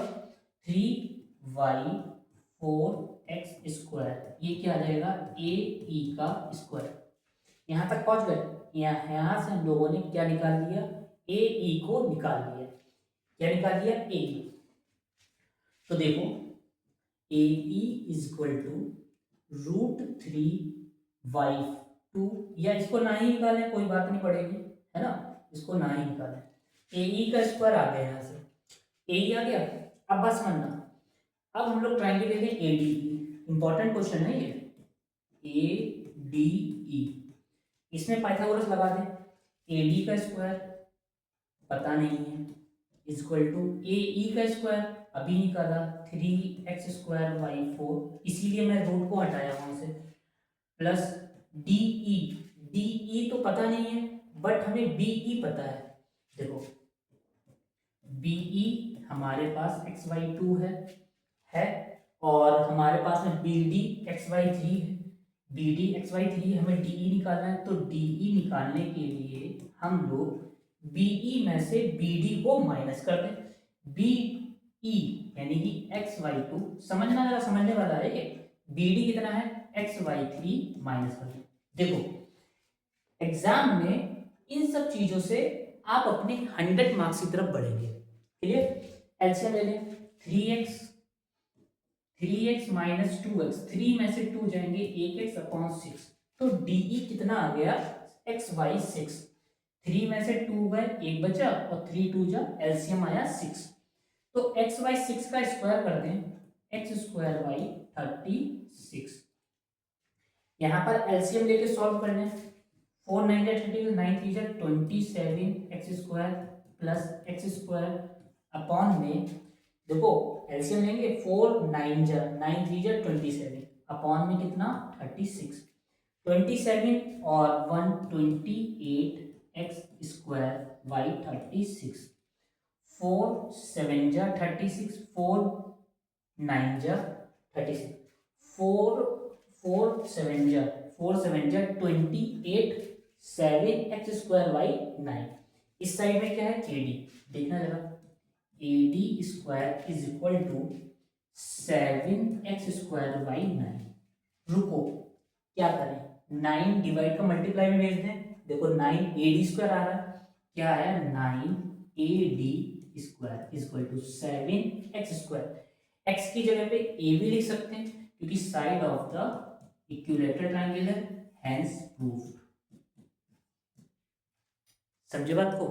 3y4x स्क्वायर, ये क्या आ जाएगा AE का स्क्वायर। यहां तक पहुंच गए, यहां से हम लोगों ने क्या निकाल दिया, AE को निकाल दिया, क्या निकाल दिया AE। तो देखो AE is equal to √3y2, या इसको ना ही निकालें कोई बात नहीं पड़ेगी, है ना, इसको ना ही निकालें, AE का स्क्वायर आ गया यहाँ से, AE आ गया। अब बस समझना, अब हम लोग ट्रायंगल लेते हैं ADE, इंपॉर्टेंट क्वेश्चन है ये, ADE, इसमें पाइथागोरस लगा दें, AD का स्क्वायर पता नहीं है इक्वल टू AE का स्क्वायर अभी निकाला 3x स्क्वायर बाई 4, इसीलिए मैं रूट को हटाया वहां से, प्लस DE तो पता नहीं है बट हमें BE पता है। देखो BE हमारे पास xy2 है और हमारे पास में BD xy3 है, BD xy3 हमें DE निकालना है, तो DE निकालने के लिए हम लोग BE में से BD को माइनस कर दें, BE यानी कि xy2, समझना जरा, समझने वाला है ये, BD कितना है xy3 माइनस कर दें। देखो एग्जाम में इन सब चीजों से आप अपने 100 मार्क्स की तरफ बढ़ेंगे, क्लियर। एलसीएम ले लें, 3x माइनस 2x, 3 में से 2 जाएंगे 1x/6, तो DE कितना आ गया xy6, 3 में से 2 गए 1 बचा और 3 2 जा एलसीएम आया 6, तो xy6 का स्क्वायर कर दें x स्क्वायर बाई 36, यहाँ पर एलसीएम लेके सॉल्व कर लें, 4 9 30 9 3 जा 27 x square plus x square upon में, देखो एलसीएम लेंगे 4 9 जा 9 3 जा 27, अपॉन में कितना 36, 27 और 128x² बाई 36, 4 7 जा 36, 4 9 जा 36, 4 7 जा 28, 7x² बाई 9। इस साइड में क्या है AD, देखना जरा, AD² is equal to 7x² by 9। रुको, क्या करें, 9 डिवाइड का मल्टीप्लाई में भेज दें। देखो 9 AD² आ रहा है, क्या आया 9 AD² is equal to 7x²। x की जगह पे a भी लिख सकते हैं क्योंकि side of the equilateral triangle है, हेंस प्रूव्ड। समझे बात को,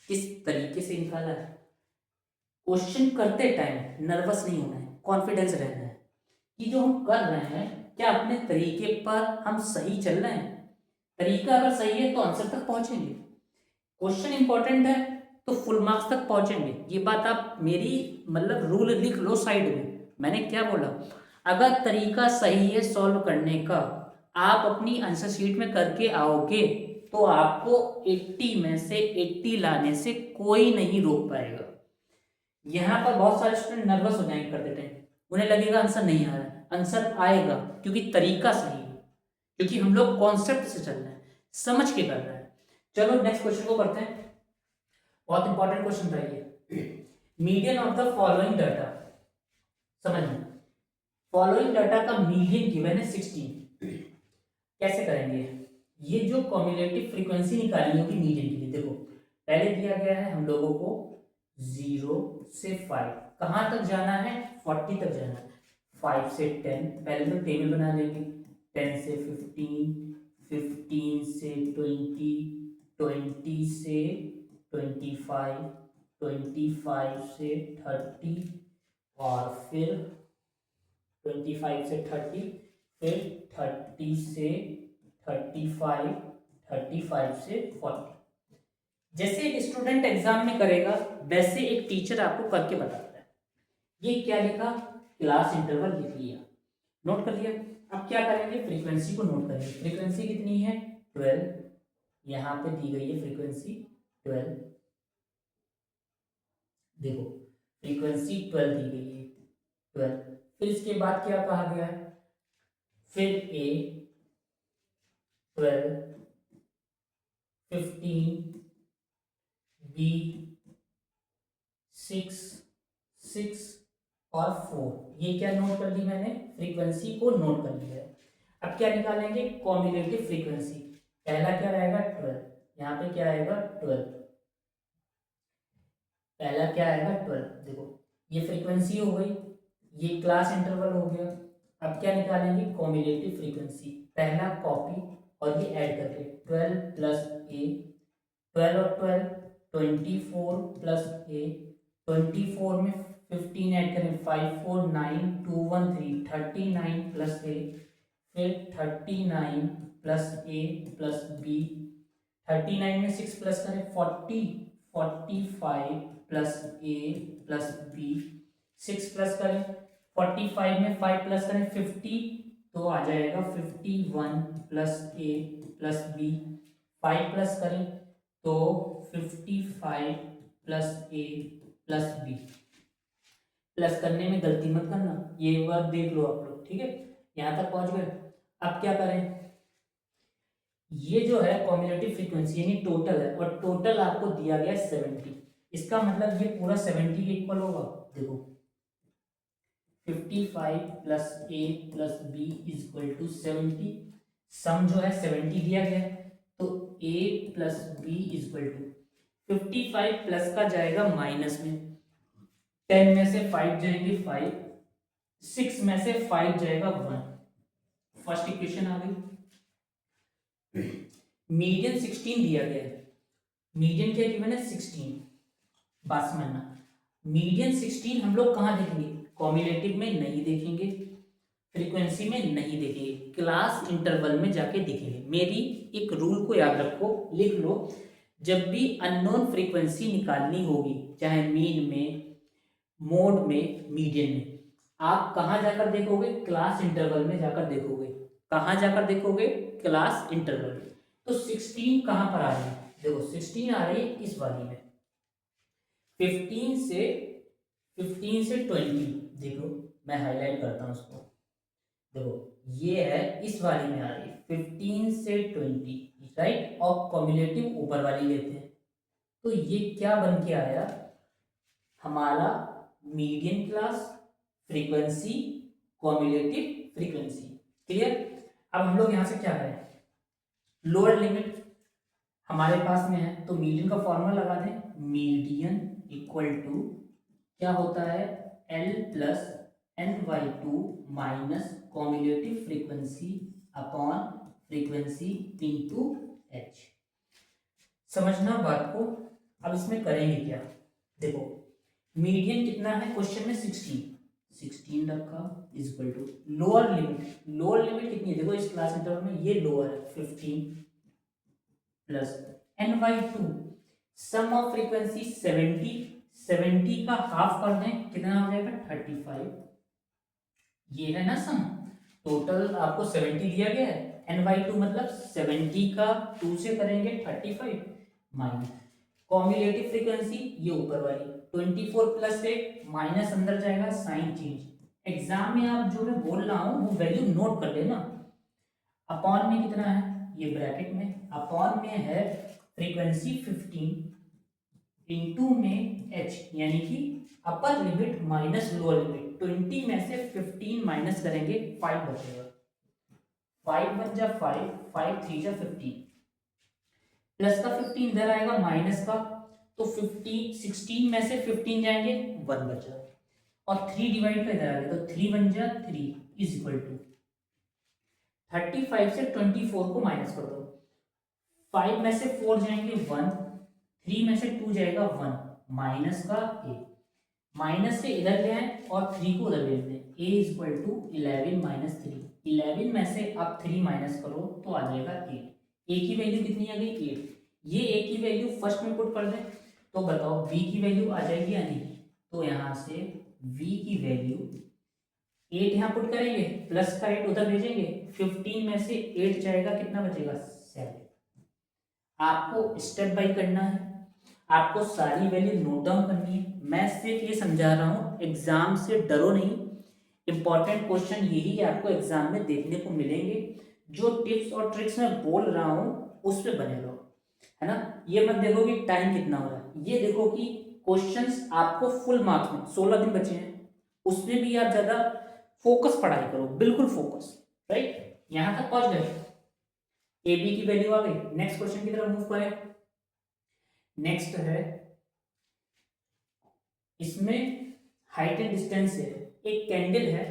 किस तरीके से निकाला है। क्वेश्चन करते टाइम नर्वस नहीं होना है, कॉन्फिडेंस रहना है कि जो हम कर रहे हैं क्या अपने तरीके पर हम सही चल रहे हैं। तरीका अगर सही है तो आंसर तक पहुंचेंगे, क्वेश्चन इंपॉर्टेंट है तो फुल मार्क्स तक पहुंचेंगे। ये बात आप मेरी मतलब रूल लिख लो साइड में। मैंने क्या बोला, अगर तरीका सही है सॉल्व करने का, आप अपनी आंसर शीट में करके आओगे तो आपको 80 में से 80 लाने से कोई नहीं रोक पाएगा। यहाँ पर बहुत सारे स्टूडेंट नर्वस हो जाएंगे करते टाइम, उन्हें लगेगा आंसर नहीं आ रहा है। आंसर आएगा क्योंकि तरीका सही है, क्योंकि हम लोग कॉन्सेप्ट से चल रहे हैं, समझ के कर रहे हैं। चलो नेक्स्ट क्वेश्चन को करते हैं, बहुत इंपॉर्टेंट क्वेश्चन था ये। Median of the following data, समझना, फॉलोइंग डाटा का मीडियन गिवन है 16। कैसे करेंगे, ये जो कॉम्युलेटिव फ्रीक्वेंसी निकालनी होगी मीडियन के लिए, देखो पहले दिया गया है हम लोगों को 0 से 5, कहाँ तक जाना है 40 तक जाना है, 5 से 10, पहले तो टेबल बना लेंगे, 10 से 15, 15 से 20, 20 से 25, 25 से 30 और फिर 25 से 30, फिर 30 से 35, 35 से 40। जैसे एक स्टूडेंट एग्जाम में करेगा वैसे एक टीचर आपको करके बताता है। ये क्या लिखा, क्लास इंटरवल लिख लिया, नोट कर लिया। अब क्या करेंगे, फ्रीक्वेंसी को नोट करेंगे। फ्रीक्वेंसी कितनी है 12, यहाँ पे दी गई है फ्रीक्वेंसी 12, देखो फ्रीक्वेंसी 12 दी गई है 12। फिर इसके बाद क्या कहा गया है, फिर A 12, 15, B 6, 6 और 4। ये क्या नोट कर ली मैंने, फ्रीक्वेंसी को नोट कर लिया है। अब क्या निकालेंगे, कॉम्युलेटिव फ्रीक्वेंसी। पहला क्या रहेगा 12, यहाँ पे क्या आएगा 12, पहला क्या आएगा 12, देखो ये फ्रीक्वेंसी हो गई, ये क्लास इंटरवल हो गया। अब क्या निकालेंगे, कॉम्युलेटिव फ्रीक्वेंसी, पहला कॉपी और ये ऐड करके 12 प्लस A, 12 और 12 24 प्लस A, 24 में 15 ऐड करें, 5 4 9 2 1 3, 39 प्लस A, फिर 39 प्लस A प्लस B, 39 में 6 प्लस करें 40, 45 plus A plus B, 6 plus करें 45 में 5 प्लस करें 50, तो आ जाएगा 51 plus A plus B, 5 plus करें तो 55 plus A plus B। Plus करने में गलती मत करना, ये एक बार देख लो आप लोग, ठीक है, यहाँ तक पहुंच गए। अब क्या करें, ये जो है कॉम्युलेटिव फ्रीक्वेंसी यानी टोटल है, और टोटल आपको दिया गया 70। इसका मतलब ये पूरा 70 के इक्वल होगा। देखो 55 plus A plus B is equal to 70, sum जो है 70 दिया गया है, तो A plus B is equal to 55 plus का जाएगा माइनस में, 10 में से 5 जाएंगे 5, 6 में से 5 जाएगा 1, फर्स्ट इक्वेशन आ गई। मीडियन 16 दिया गया है, मीडियन क्या गिवन है 16, बात समझना। मीडियन 16 हम लोग कहाँ देखेंगे, कॉम्युलेटिव में नहीं देखेंगे, फ्रीक्वेंसी में नहीं देखेंगे, क्लास इंटरवल में जाके देखेंगे। मेरी एक रूल को याद रखो, लिख लो, जब भी अननोन फ्रीक्वेंसी निकालनी होगी, चाहे मीन में, मोड में, मीडियन में, आप कहाँ जाकर देखोगे? क्लास इंटरवल में जाकर देखोगे। कहाँ जाकर देखोगे? क्लास इंटरवल में। तो 16 कहाँ पर आ रही है? देखो 16 आ रही है इस वाली में। 15 से 20, देखो मैं हाईलाइट करता हूँ उसको। देखो ये है इस वाली में आ रही है 15 से 20, राइट। और कॉम्युलेटिव ऊपर वाली लेते हैं, तो ये क्या बन के आया हमारा? Median class frequency, cumulative frequency. Clear? अब हम लोग यहां से क्या करें? लोअर लिमिट हमारे पास में है, तो मीडियन का फॉर्मूला लगा दें। मीडियन इक्वल टू क्या होता है? L plus n/2 minus cumulative frequency upon frequency into h। समझना बात को। अब इसमें करेंगे क्या? देखो मीडियन कितना है क्वेश्चन में? 16 रखा is equal to lower limit. Lower limit कितनी है? देखो इस क्लास इंटरवल में ये लोअर है 15 plus n/2 some of frequency 70 का हाफ कर दें, कितना हो जाएगा? 35। ये है ना सम। टोटल आपको 70 दिया गया है, n/2 मतलब 70 का 2 से करेंगे 35 माइनस कॉम्युलेटिव फ्रीक्वेंसी ये ऊपर वाली 24 प्लस 1 माइनस अंदर जाएगा साइन चेंज। एग्जाम में आप जो मैं बोल रहा हूँ वो वैल्यू नोट कर लेना। अपॉन में कितना है? ये ब्रैकेट में अपॉन में है फ्रीक्वेंसी 15 इंटू में h, यानी कि upper limit minus lower limit. 20 में से 15 माइनस करेंगे 5 बचेगा। 5 1 जा 5, 5 3 जा 15, प्लस का 15 इधर आएगा माइनस का, तो 15 16 में से 15 जाएंगे 1 बचा, और 3 डिवाइड का इधर आ गया, तो 3 1 जा 3 इज इक्वल टू 35 से 24 को माइनस कर दो। 5 में से 4 जाएंगे 1, 3 में से 2 जाएगा 1, माइनस का a, माइनस से इधर ले आए और 3 को उधर ले लें। a is equal to 11 minus 3। 11 में से आप 3 माइनस करो तो आ जाएगा 8। a की वैल्यू कितनी आ गई? 8। ये a की वैल्यू फर्स्ट में पुट कर दें, तो बताओ b की वैल्यू आ जाएगी या नहीं? तो यहाँ से v की वैल्यू 8 यहाँ पुट करेंगे, प्लस का 8 उधर भेजेंगे, 15 में से 8 जाएगा, कितना बचेगा? 7। आपको स्टेप बाय करना है, आपको सारी वैल्यू नोट डाउन करनी है। मैं सिर्फ ये समझा रहा हूँ, एग्जाम से डरो नहीं। इंपॉर्टेंट क्वेश्चन यही आपको एग्जाम में देखने को मिलेंगे। जो टिप्स और ट्रिक्स मैं बोल रहा हूँ उस पर बने रहो, है ना। ये मत देखो कि टाइम कितना हो रहा है, ये देखो कि क्वेश्चंस आपको फुल मार्क्स में 16 दिन बचे हैं, उसमें भी आप ज्यादा फोकस पढ़ाई करो, बिल्कुल फोकस। राइट, यहां तक पहुंच गए? ए बी की वैल्यू आ गई। नेक्स्ट क्वेश्चन की तरफ मूव करें। नेक्स्ट है, इसमें हाइट एंड डिस्टेंस है। एक कैंडल है,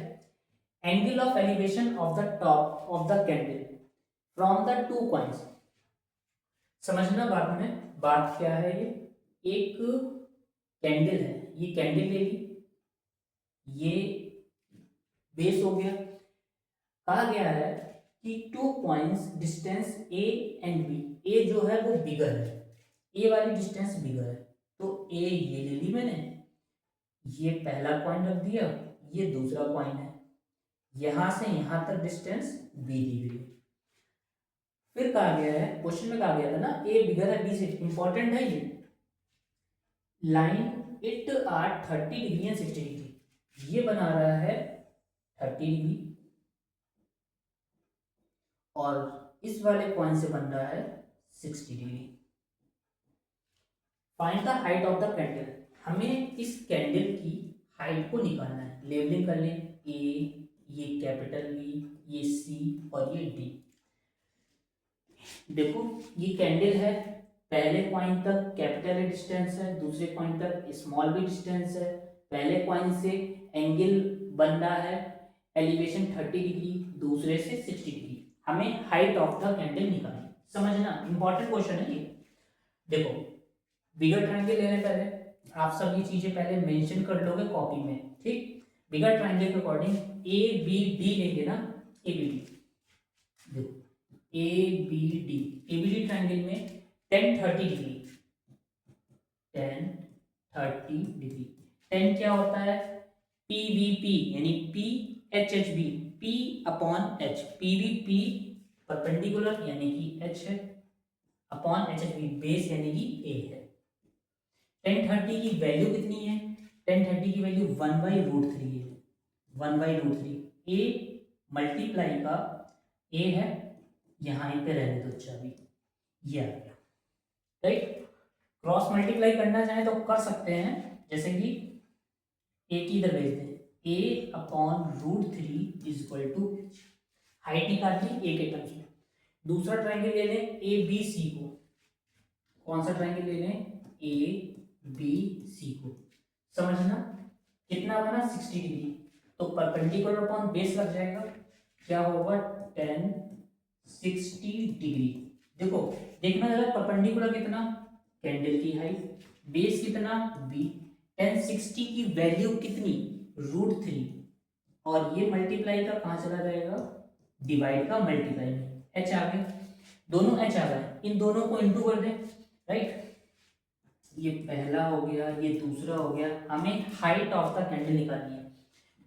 angle of elevation of the top of the candle from the 2 points. समझना बात में, बात क्या है? ये एक कैंडल है, ये कैंडल ले ली, ये बेस हो गया। कहा गया है कि 2 points distance A and B. A जो है वो बिगर है, ए वाली डिस्टेंस बिगर है, तो ए ये ले ली मैंने, ये पहला पॉइंट रख दिया, ये दूसरा पॉइंट है, यहां से यहां तक डिस्टेंस बी दी गई। फिर कहा गया है, क्वेश्चन में कहा गया था ना ए बिगर है बी से, इंपॉर्टेंट है ये line. It are 30 degree and 60 degree, ये बना रहा है 30 डिग्री, और इस वाले पॉइंट से बन रहा है 60 degree. Find the height of the candle. हमें इस कैंडल की हाइट को निकालना है। लेबलिंग कर लें, ए, ये कैपिटल बी, ये सी और ये डी। देखो ये कैंडल है, पहले पॉइंट तक कैपिटल ए डिस्टेंस है, दूसरे पॉइंट तक स्मॉल बी डिस्टेंस है। पहले पॉइंट से एंगल बन रहा है एलिवेशन 30 डिग्री, दूसरे से 60 डिग्री। हमें हाइट ऑफ द कैंडल निकालनी, समझना इंपॉर्टेंट क्वेश्चन है ये। देखो बिगर ट्रायंगल लेने पहले आप सब ये चीजें पहले मेंशन कर लोगे कॉपी में, ठीक। बिगर ट्रायंगल के अकॉर्डिंग ए बी डी लेंगे ना, ए बी डी। देखो A B D, A B D triangle में 10 30 डिग्री, 10 30 डिग्री। 10 क्या होता है? PVP यानी PHHB, P upon H, PVP perpendicular यानी कि H है, अपॉन HHB बेस यानी कि A है। टेन थर्टी की वैल्यू कितनी है? टेन थर्टी की वैल्यू 1/√3 है, 1/√3। A मल्टीप्लाई का A है, यहाँ पे रहने दो चाबी, ये आ गया, राइट। क्रॉस मल्टीप्लाई करना चाहे तो कर सकते हैं, जैसे कि ए की इधर भेज दें, A/√3 is equal to height निकाल ली ए के टर्म्स में। दूसरा ट्राइंगल ले लें ए बी सी को, कौन सा ट्राइंगल ले लें? ए बी सी को। समझना कितना बना? 60 डिग्री, तो परपेंडिकुलर अपॉन बेस लग जाएगा, क्या होगा? 10 60 डिग्री। देखो देखना जरा, परपेंडिकुलर कितना? कैंडल की हाइट, बेस कितना? बी, 1060 की वैल्यू कितनी? √3, और ये मल्टीप्लाई का कहाँ चला जाएगा? डिवाइड का मल्टीप्लाई में, एच आ गए, दोनों एच आ गए, इन दोनों को इंटू कर दें, राइट। ये पहला हो गया, ये दूसरा हो गया, हमें हाइट ऑफ द कैंडल निकालनी है।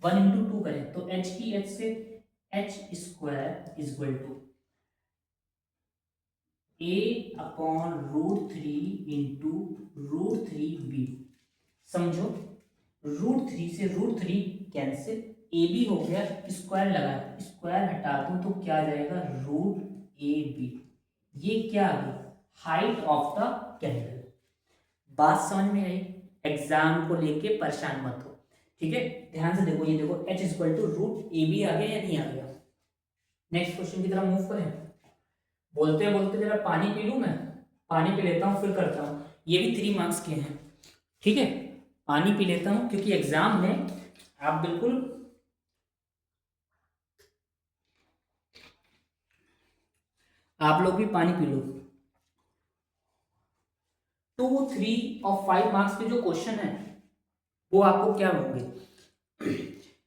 1 × 2 करें तो एच की एच से H² is equal to A/√3 into √3B। समझो, √3 से √3 कैंसिल, ए बी हो गया, स्क्वायर लगा, स्क्वायर हटा दूं तो क्या आ जाएगा? √AB। ये क्या आ गई? Height of the candle. बात समझ में आई? एग्जाम को लेके परेशान मत हो, ठीक है। ध्यान से देखो, ये देखो H is equal to √AB आ गया या नहीं आ गया? नेक्स्ट क्वेश्चन की तरफ मूव करें। बोलते बोलते जरा पानी पी लूं, मैं पानी पी लेता हूँ फिर करता हूँ, ये भी 3 मार्क्स के हैं, ठीक है। पानी पी लेता हूँ क्योंकि एग्जाम में आप बिल्कुल आप लोग भी पानी पी लो। 2, 3 और 5 मार्क्स के जो क्वेश्चन है वो आपको क्या होंगे?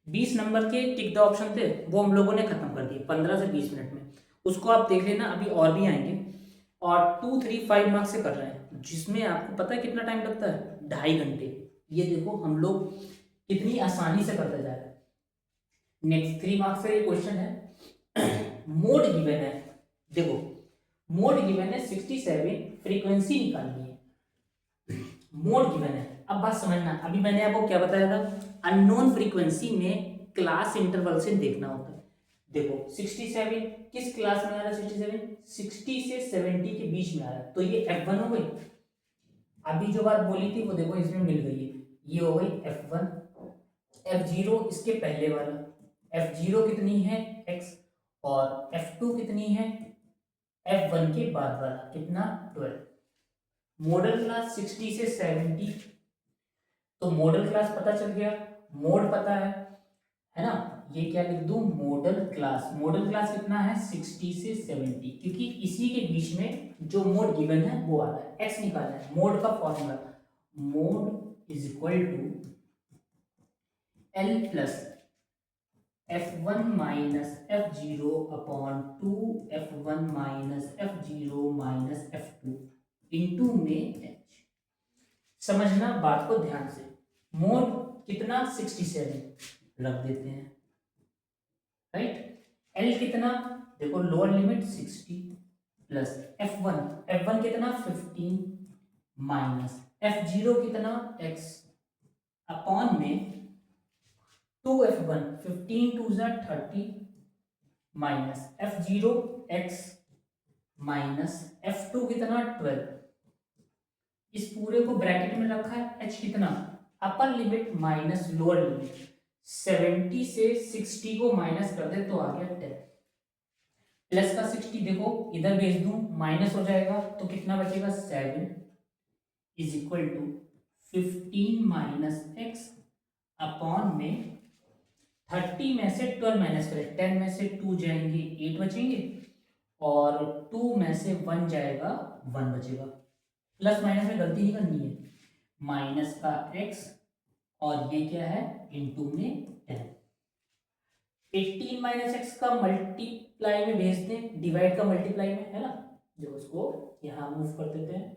20 नंबर के टिक द ऑप्शन थे, वो हम लोगों ने खत्म कर दिए 15 से 20 मिनट में, उसको आप देख लेना, अभी और भी आएंगे। और 2, 3, 5 मार्क्स से कर रहे हैं, जिसमें आपको पता है कितना टाइम लगता है? 2.5 घंटे। ये देखो हम लोग कितनी आसानी से करते जा रहे हैं। नेक्स्ट 3 मार्क्स का ये क्वेश्चन है, मोड गिवन है, देखो मोड गिवन है 67, फ्रीक्वेंसी निकालनी है। मोड गिवन है, अब बात समझना, अभी मैंने आपको क्या बताया था? अननोन फ्रीक्वेंसी में क्लास इंटरवल से देखना होता है। देखो 67 किस क्लास में आ रहा है? 60 से 70 के बीच में आ रहा है, तो ये F1 हो गई। अभी जो बात बोली थी वो देखो इसमें मिल गई है, ये हो गई F1। F0 इसके पहले वाला, F0 कितनी है? X, और F2 कितनी है? F1 के बाद वाला कितना? 12। मॉडल क्लास 60 से 70, तो मॉडल क्लास पता चल गया, मोड पता है ना। ये क्या लिख दूं? Model class. मॉडल क्लास कितना है? 60 से 70, क्योंकि इसी के बीच में जो मोड गिवन है वो आ रहा है। एक्स निकालना है, मोड का formula, mode is equal to L plus F1 minus F0 upon 2 F1 minus F0 minus F2 into में H। समझना बात को ध्यान से, मोड कितना? 67 रख देते हैं, राइट। L कितना? देखो लोअर लिमिट 60 प्लस F1 कितना? 15 माइनस F0 कितना? X अपॉन में 2F1, 15 2 30 minus F0 X minus F2 कितना? 12। इस पूरे को ब्रैकेट में रखा है, H कितना? Upper limit minus lower limit, 70 से 60 को माइनस कर दे तो आ गया 10, प्लस का 60 देखो इधर भेज दूं, माइनस हो जाएगा तो कितना बचेगा? 7 is equal to 15 minus X upon में 30 में से 12 माइनस करें, 10 में से 2 जाएंगे 8 बचेंगे, और 2 में से 1 जाएगा 1 बचेगा। प्लस माइनस में गलती नहीं करनी है, माइनस का x और ये क्या है? इनटू में 10। 18 माइनस एक्स का मल्टीप्लाई में भेज दें, डिवाइड का मल्टीप्लाई में, है ना। जो उसको यहाँ मूव कर देते हैं,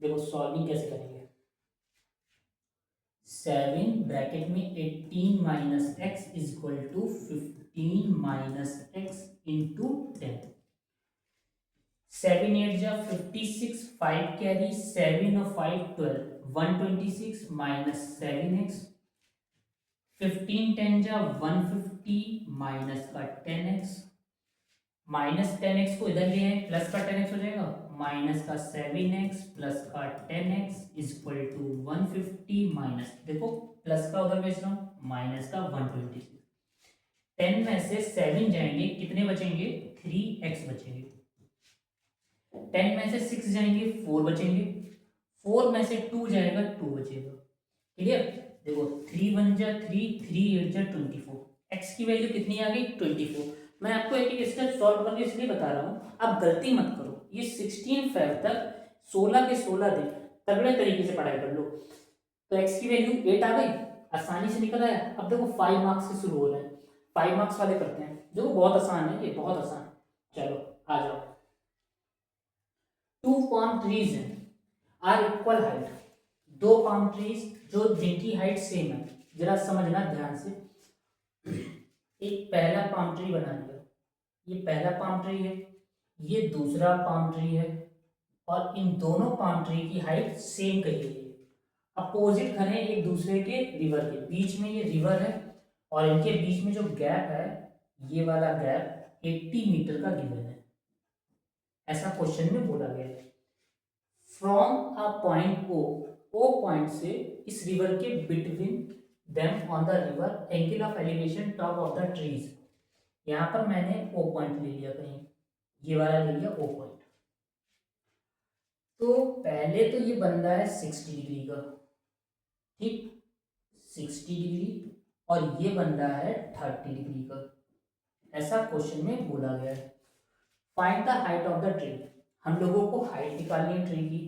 देखो सॉल्विंग कैसे करेंगे। 7 ब्रैकेट में 18 minus X is equal to 15 minus X into 10। 7 8 जा 56, 5 कैरी, 7 और 5 12, 126 माइनस 7x, 15 10 जा 150 माइनस का 10x, माइनस 10x को इधर ले आए, प्लस का 10x हो जाएगा, माइनस का 7x प्लस का 10x is equal to 150 minus, देखो प्लस का उधर भेज रहा हूं, माइनस का 126। 10 में से 7 जाएंगे, कितने बचेंगे, 3x बचेंगे। 10 में से 6 जाएंगे, 4 बचेंगे। 4 में से 2 जाएगा, 2 बचेगा। क्लियर, देखो 3 1 जा 3, 3 8 जा 24, x की वैल्यू कितनी आ गई, 24। मैं आपको एक एक स्टेप सॉल्व करके इसलिए बता रहा हूँ, आप गलती मत करो। ये 16 फेब तक 16 के 16 दिन तगड़े तरीके से पढ़ाई कर लो। तो x की वैल्यू 8 आ गई, आसानी से निकल आया। अब देखो 5 मार्क्स से शुरू हो रहे हैं, 5 मार्क्स वाले करते हैं। देखो बहुत आसान है, ये बहुत आसान है। चलो आ जाओ। 2 palm trees are equal height, 2 palm trees जो जिनकी हाइट सेम है। जरा समझना ध्यान से, एक पहला पाम ट्री बना लिया, ये पहला पाम ट्री है, ये दूसरा पाम ट्री है, और इन दोनों पाम ट्री की हाइट सेम कही गई है। अपोजिट खड़े एक दूसरे के, रिवर के बीच में ये रिवर है, और इनके बीच में जो गैप है, ये वाला गैप 80 मीटर का गिवन है। ऐसा क्वेश्चन में बोला गया है। From a point O point से इस रिवर के between them on the river angle of elevation top of the trees. यहां पर मैंने ओ पॉइंट ले लिया, कहीं ये वाला ले लिया ओ पॉइंट। तो पहले तो ये बन रहा है 60 डिग्री का, ठीक, 60 डिग्री, और ये बन रहा है 30 डिग्री का। ऐसा क्वेश्चन में बोला गया है। Find the height of the tree, हम लोगों को हाइट निकालनी है ट्री की,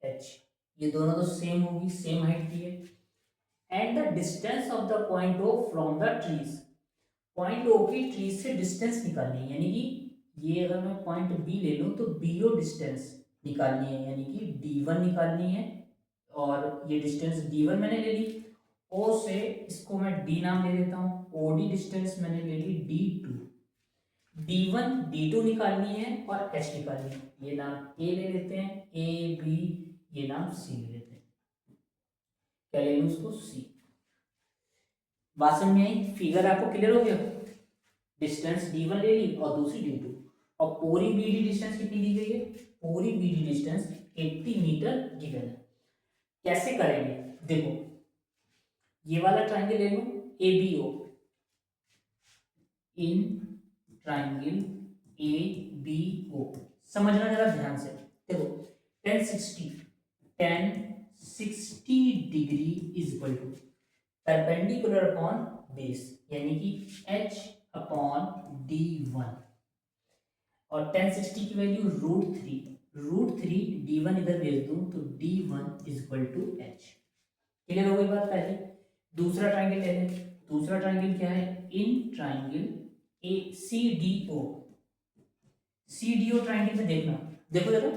h, ये दोनों तो सेम होगी, सेम हाइट की है। And the distance of the point O from the trees, point O की ट्रीज से डिस्टेंस निकालनी है, यानी कि ये अगर मैं पॉइंट बी ले लूं तो बी ओ डिस्टेंस निकालनी है, यानी कि d1 निकालनी है, और ये डिस्टेंस d1 मैंने ले ली। ओ से इसको मैं d नाम ले लेता हूं, ओडी डिस्टेंस मैंने ले ली d2। d1 d2 निकालनी है और h निकालनी है, ये नाम a ले लेते हैं, a b, ये नाम c ले लेते हैं। क्या ले लूं उसको, c। बात समझ में आई, फिगर आपको क्लियर हो गया। डिस्टेंस d1 ले ली और दूसरी d2, और पूरी BD डिस्टेंस कितनी दी गई है, पूरी BD डिस्टेंस 80 मीटर गिवन है। कैसे करेंगे, देखो ये वाला ट्राइंगल ले लो ABO, इन ट्राइंगल ABO, समझना जरा ध्यान से। देखो 1060 degree is equal to perpendicular upon base, यानी कि h अपॉन d1, और 1060 की वैल्यू √3 d1 इधर भेज दूं तो d1 is equal to h। Clear हो गई बात पहले। दूसरा ट्राइंगल ले लें, दूसरा ट्राइंगल क्या है, in triangle A CDO triangle में देखना, देखो देखो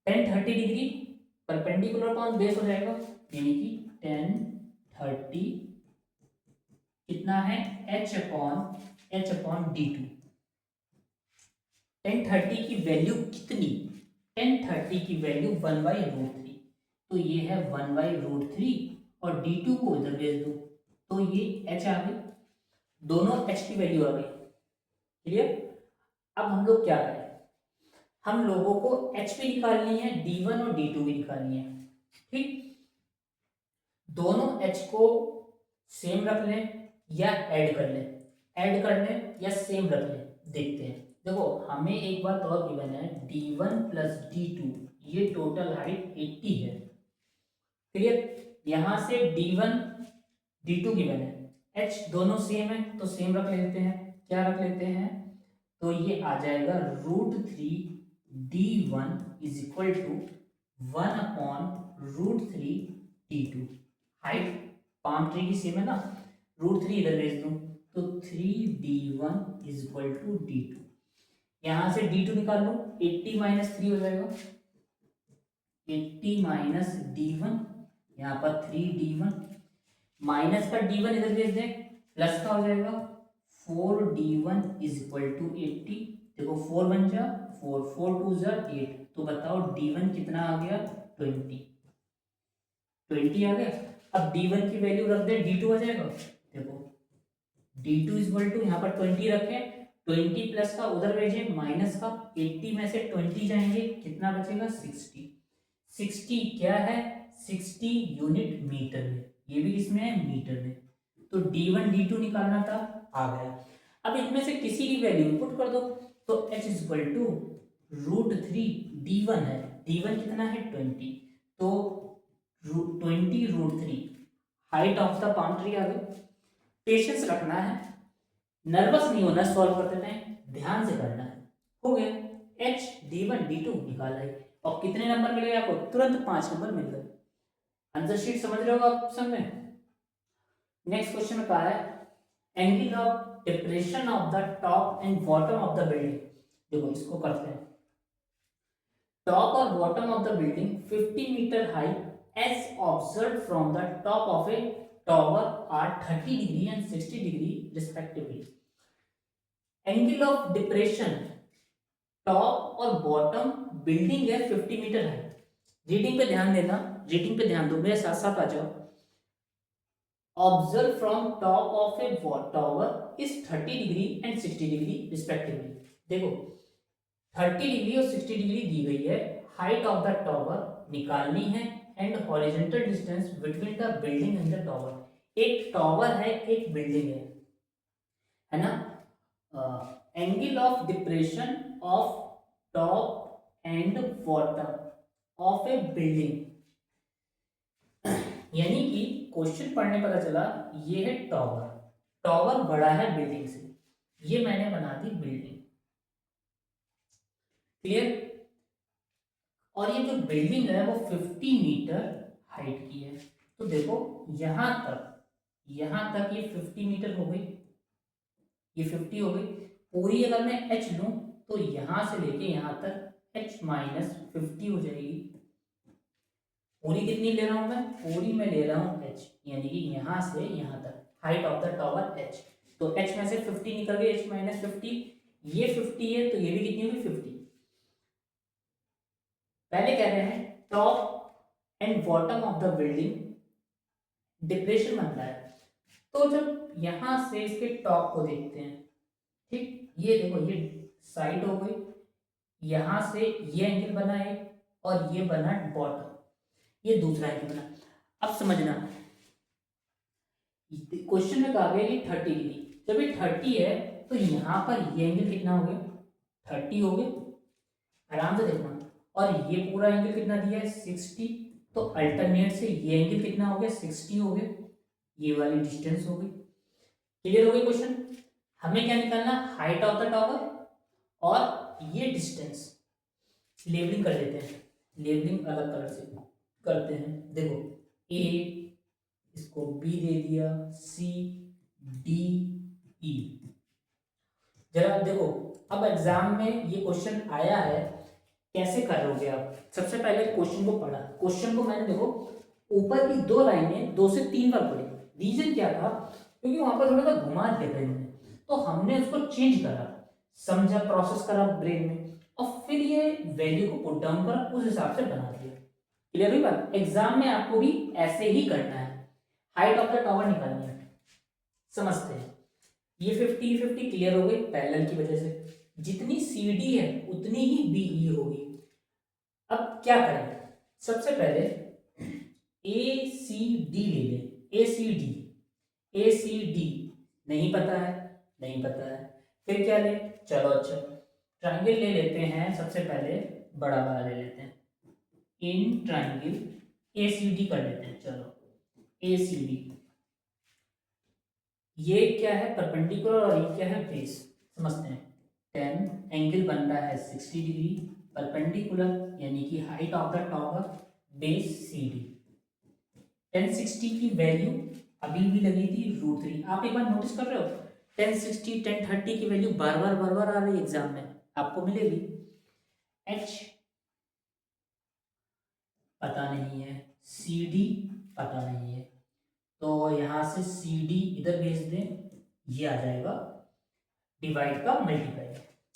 1030 डिग्री परपेंडिकुलर अपॉन बेस हो जाएगा, यानी कि 1030 कितना है, h अपॉन d2। 1030 की वैल्यू कितनी, 1030 की वैल्यू 1/√3, तो ये है 1/√3, और d2 को इधर भेज दो तो ये h आ गई, दोनों h की वैल्यू आ गई। क्लियर। अब हम लोग क्या करें, हम लोगों को h भी निकालनी है, d1 और d2 भी निकालनी है, ठीक। दोनों h को सेम रख लें या ऐड कर लें या सेम रख लें, देखते हैं। देखो हमें एक बात और गिवन है, d1 प्लस d2, ये टोटल हाइट 80 है। क्लियर, यहां से d1 d2 गिवन है, h दोनों सेम है तो सेम रख लेते हैं। क्या रख लेते हैं, तो ये आ जाएगा √3 d1 is equal to 1/√3 d2। Height palm tree की सेम है ना, √3 इधर भेज दूं तो 3d1 is equal to d2। यहां से d2 निकाल लो, 80 - 3 हो जाएगा, 80 - d1, यहाँ पर 3d1 माइनस का d1 इधर भेज दें, प्लस का हो जाएगा 4d1 इज इक्वल टू 80। देखो 4 बन जा 4, 4 2 जा 8, तो बताओ d1 कितना आ गया 20 आ गया। अब d1 की वैल्यू रख दे, d2 आ जाएगा। देखो d2 इज इक्वल टू यहाँ पर 20 रखे, 20 प्लस का उधर भेजे माइनस का, 80 में से 20 जाएंगे, कितना बचेगा 60। 60 क्या है 60 यूनिट मीटर में, ये भी इसमें है मीटर में। तो d1 d2 निकालना था, आ गया। अब इनमें से किसी की वैल्यू पुट कर दो, तो h is equal to √3 d1 है, d1 कितना है 20, तो 20 √3 height of the palm tree आ गई। पेशेंस रखना है, नर्वस नहीं होना, सॉल्व करते टाइम ध्यान से करना है। हो गया h d1 d2 निकाला है, और कितने नंबर मिल गए आपको, तुरंत 5 नंबर मिल गए। आंसर शीट समझ रहे हो आप सब में। नेक्स्ट क्वेश्चन में कहा है angle of depression of the top and bottom of the building. देखो इसको करते हैं, टॉप और bottom of the building 50 metre high as observed from the top of a tower are 30 degree and 60 degree respectively. Angle of depression top और bottom building है 50 metre है। Reading पे ध्यान देना, रीडिंग पे ध्यान दो, मेरे साथ साथ आ जाओ। Observe from top of A tower is 30 degree and 60 degree respectively. देखो 30 डिग्री और 60 डिग्री दी गई है, हाइट ऑफ द टॉवर निकालनी है and horizontal distance between the building and the tower. एक टॉवर है एक बिल्डिंग है ना। Angle of depression of top and bottom of A building, यानी कि क्वेश्चन पढ़ने पता चला ये है टॉवर, टॉवर बड़ा है बिल्डिंग से, ये मैंने बना दी बिल्डिंग, क्लियर। और ये जो बिल्डिंग है वो 50 मीटर हाइट की है। तो देखो यहां तक ये 50 मीटर हो गई, ये 50 हो गई पूरी। अगर मैं h लूं तो यहां से लेके यहां तक h माइनस 50 हो जाएगी। पूरी कितनी ले रहा हूं मैं, पूरी में ले रहा हूं h, यानी कि यहां से यहां तक height of the tower h। तो h में से 50 निकल गई, h माइनस 50, ये 50 है तो ये भी कितनी होगी 50। पहले कह रहे हैं top and bottom of the building depression बन रहा है, तो जब यहां से इसके टॉप को देखते हैं, ठीक, ये देखो ये साइड हो गई, यहां से ये एंगल बना है और ये बना बॉटम, ये दूसरा एंगल बना। अब समझना क्वेश्चन में कहा गया ये 30 डिग्री, जब ये 30 है तो यहां पर ये एंगल कितना हो गया 30 हो गया, आराम से देखना। और ये पूरा एंगल कितना दिया है 60, तो अल्टरनेट से ये एंगल कितना हो गया 60 हो गया, ये वाली डिस्टेंस हो गई। क्लियर हो गई क्वेश्चन। हमें क्या निकालना, हाइट ऑफ द टॉवर और ये डिस्टेंस। लेबलिंग कर देते हैं, लेबलिंग अलग कलर से करते हैं। देखो ए, इसको बी दे दिया, सी डी ई। जरा देखो अब एग्जाम में ये क्वेश्चन आया है, कैसे करोगे आप। सबसे पहले क्वेश्चन को पढ़ा, क्वेश्चन को मैंने देखो ऊपर की 2 लाइनें 2 से 3 बार पढ़ी। रीजन क्या था, क्योंकि वहां पर थोड़ा सा घुमा देते हैं, तो हमने उसको चेंज करा, समझा, प्रोसेस करा ब्रेन में, और फिर ये वैल्यू को पुट डाउन करा, उस हिसाब से बना दिया। क्लियर हुई बात। एग्जाम में आपको भी ऐसे ही करना है, हाइट ऑफ द टॉवर निकालनी है। समझते हैं, ये 50 क्लियर हो गई पैरेलल की वजह से, जितनी CD है उतनी ही BE होगी। अब क्या करें, सबसे पहले ACD ले लें, ACD नहीं पता है, नहीं पता है, फिर क्या ले, चलो अच्छा ट्रायंगल ले लेते हैं, सबसे पहले बड़ा वाला ले लेते हैं, इन ट्रायंगल ACD कर लेते हैं। चलो ACD, ये क्या है परपेंडिकुलर और ये क्या है बेस, समझते हैं। 10 एंगल बन रहा है 60 डिग्री परपेंडिकुलर, यानी कि height of the tower base CD। 1060 की वैल्यू अभी भी लगी थी √3। आप एक बार नोटिस कर रहे हो 1060 1030 की वैल्यू बार बार आ रही है एग्जाम में, आपको मिलेगी। h पता नहीं है, CD पता नहीं है, तो यहाँ से सी डी इधर भेज दें, ये आ जाएगा डिवाइड का multiply,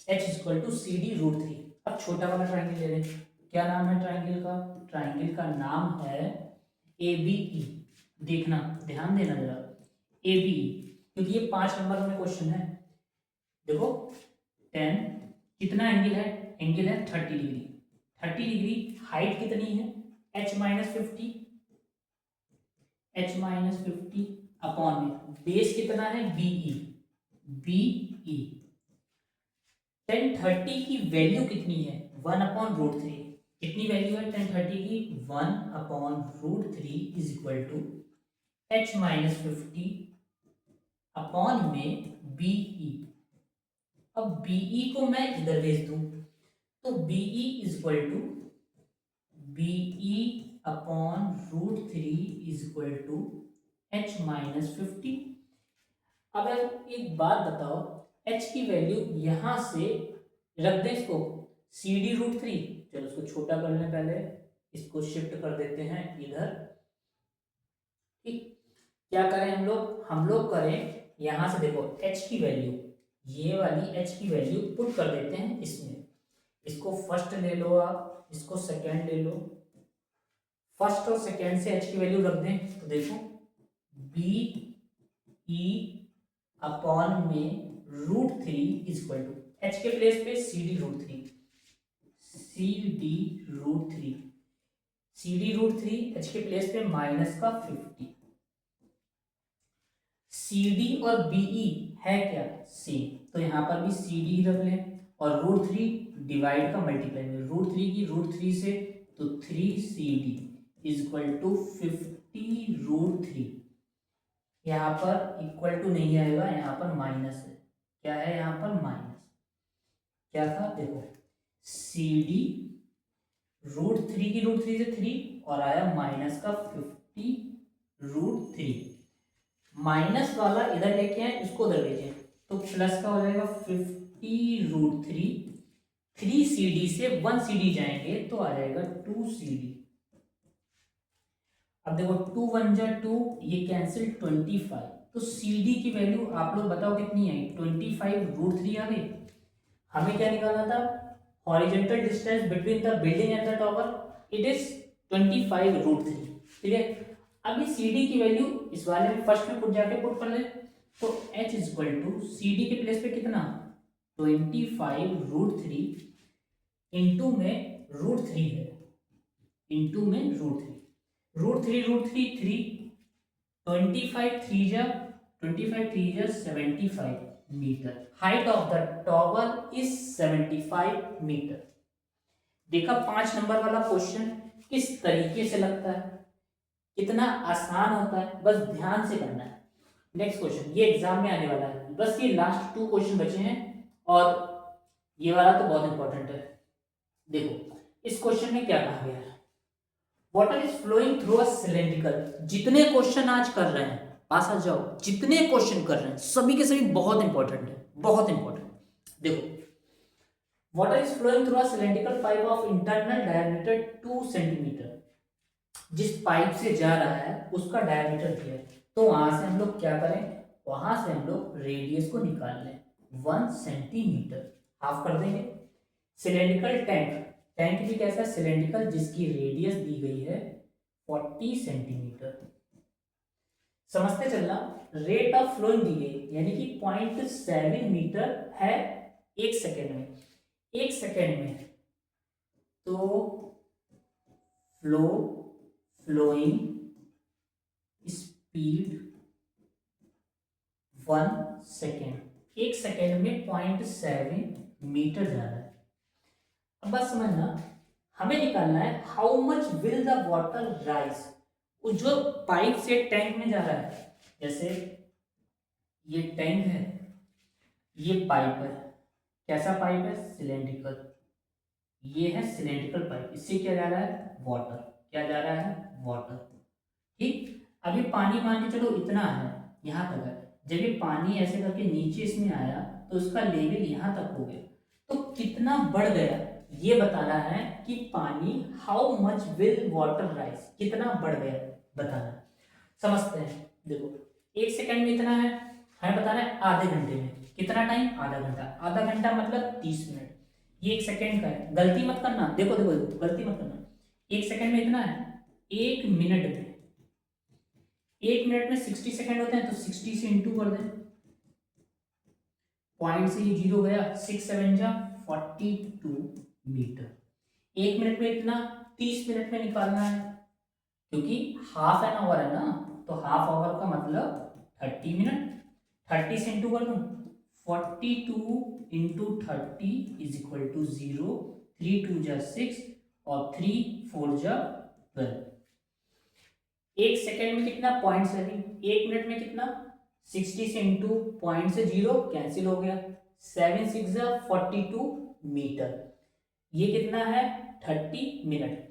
H equal to C D root three. अब छोटा वाला ट्राइंगल ले लें, क्या नाम है ट्राइंगल का? ट्राइंगल का नाम है ए बी ई। देखना, ध्यान देना जरा, ए बी ई, क्योंकि ये 5 नंबर में क्वेश्चन है। देखो 10, कितना एंगल है? एंगल है 30 डिग्री। 30 डिग्री, हाइट कितनी है? h minus 50, h minus 50 upon में बेस कितना है? Be, be. टेन 30 की वैल्यू कितनी है? 1 अपॉन रूट थ्री। कितनी वैल्यू है टेन 30 की? 1 upon root three is equal to h minus 50 upon में बीई। अब बीई को मैं इधर भेज दूं, तो BE is equal to BE upon root three is equal to h minus 50। अब एक बात बताओ, h की वैल्यू यहां से रख दें इसको सी डी रूट थ्री। चलो इसको छोटा कर लें, पहले इसको शिफ्ट कर देते हैं इधर। ठीक, क्या करें हम लोग करें यहां से, देखो h की वैल्यू, ये वाली h की वैल्यू पुट कर देते हैं इसमें। इसको फर्स्ट ले लो आप, इसको सेकेंड ले लो। फर्स्ट और सेकेंड से h की वैल्यू रख दें, तो देखो बी ई अपॉन में root three is equal to, h के प्लेस पे C D root three, C D root three, C D root three, h के प्लेस पे माइनस का 50। सी डी और बीई है क्या? सेम, तो यहां पर भी सी डी रख लें, और रूट थ्री डिवाइड का मल्टीप्लाई में रूट थ्री की रूट थ्री से, तो 3 C D is equal to 50 root three. यहाँ पर इक्वल टू नहीं आएगा, यहाँ पर माइनस है। क्या है यहाँ पर? माइनस। क्या था? देखो सी डी रूट थ्री की रूट थ्री से 3 और आया माइनस का 50 रूट थ्री। माइनस वाला इधर लेके आए, इसको उधर भेजें, तो प्लस का हो जाएगा 50 रूट थ्री। 3 सी डी से 1 सी डी जाएंगे तो आ जाएगा 2 सी डी। अब देखो 2 1 जा 2, ये कैंसिल 25, तो सी डी की वैल्यू आप लोग बताओ कितनी आई? 25 रूट थ्री आ गई। हमें क्या निकालना था? Horizontal distance between the building and the tower, it is 25 root three. ठीक है, अभी सी डी की वैल्यू इस वाले में फर्स्ट में पुट जाके पुट कर ले, तो h is equal to C D के प्लेस पे कितना? 25 रूट थ्री, इंटू में रूट थ्री है, इंटू में root three, root three root three 3, 25 3 जा 75 metre. Height of the tower is 75 metre. देखा 5 नंबर वाला क्वेश्चन किस तरीके से लगता है, कितना आसान होता है, बस ध्यान से करना है। नेक्स्ट क्वेश्चन, ये एग्जाम में आने वाला है, बस ये लास्ट 2 क्वेश्चन बचे हैं, और ये वाला तो बहुत इंपॉर्टेंट है। देखो इस क्वेश्चन में क्या कहा गया है? Water is flowing through a cylindrical. जितने क्वेश्चन आज कर रहे हैं, पास आ जाओ, जितने क्वेश्चन कर रहे हैं सभी के सभी बहुत इंपॉर्टेंट है, बहुत इंपॉर्टेंट। देखो water is flowing through a cylindrical pipe of internal diameter 2 centimetre. जिस पाइप से जा रहा है उसका डायमीटर क्या है, तो वहां से हम लोग क्या करें, वहां से हम लोग रेडियस को निकाल लें 1 सेंटीमीटर, हाफ कर देंगे। सिलेंड्रिकल टैंक, टैंक भी कैसा? सिलेंड्रिकल, जिसकी रेडियस दी गई है 40 सेंटीमीटर। समझते चलना, रेट ऑफ फ्लोइंग दी गई, यानी कि 0.7 मीटर है 1 सेकेंड में। 1 सेकेंड में तो फ्लोइंग स्पीड 1 सेकेंड, 1 सेकेंड में 0.7 मीटर जा रहा है। अब बात समझना, हमें निकालना है how much will the water rise. जो पाइप से टैंक में जा रहा है, जैसे ये टैंक है, ये पाइप है, कैसा पाइप है? सिलेंड्रिकल। ये है सिलेंड्रिकल पाइप, इससे क्या जा रहा है? वाटर। क्या जा रहा है? वाटर। ठीक, अभी पानी मान के चलो इतना है, यहां तक है। जब ये पानी ऐसे करके नीचे इसमें आया तो इसका लेवल यहां तक हो गया, तो कितना बढ़ गया ये बताना है कि पानी, how much will water rise, कितना बढ़ गया। बताना है। समझते हैं। देखो 1 सेकंड में इतना है, हमें बताना है आधे घंटे में कितना टाइम, आधा घंटा। आधा घंटा मतलब 30 मिनट। ये 1 सेकंड का है, गलती मत करना। देखो देखो गलती मत करना। 1 सेकंड में इतना है, 1 मिनट में, 1 मिनट में 60 सेकंड होते हैं, तो 60 से इंटू कर दें। पॉइंट से ये 0 गया, 6 7 जा 42 मीटर। 1 मिनट में इतना 30 मिनट में निकालना है, क्योंकि हाफ एन आवर है ना, तो हाफ आवर का मतलब 30 मिनट। 30 से इंटू कर दूं, 42 इंटू 30 इज इक्वल टू 0। 3 2 जा 6 और 3 4 जा 12। 1 सेकेंड में कितना, 0.7। 1 मिनट में कितना, 60 से इंटू पॉइंट से 0 कैंसिल हो गया, 7 6 जा 42 मीटर। ये कितना है, 30 मिनट।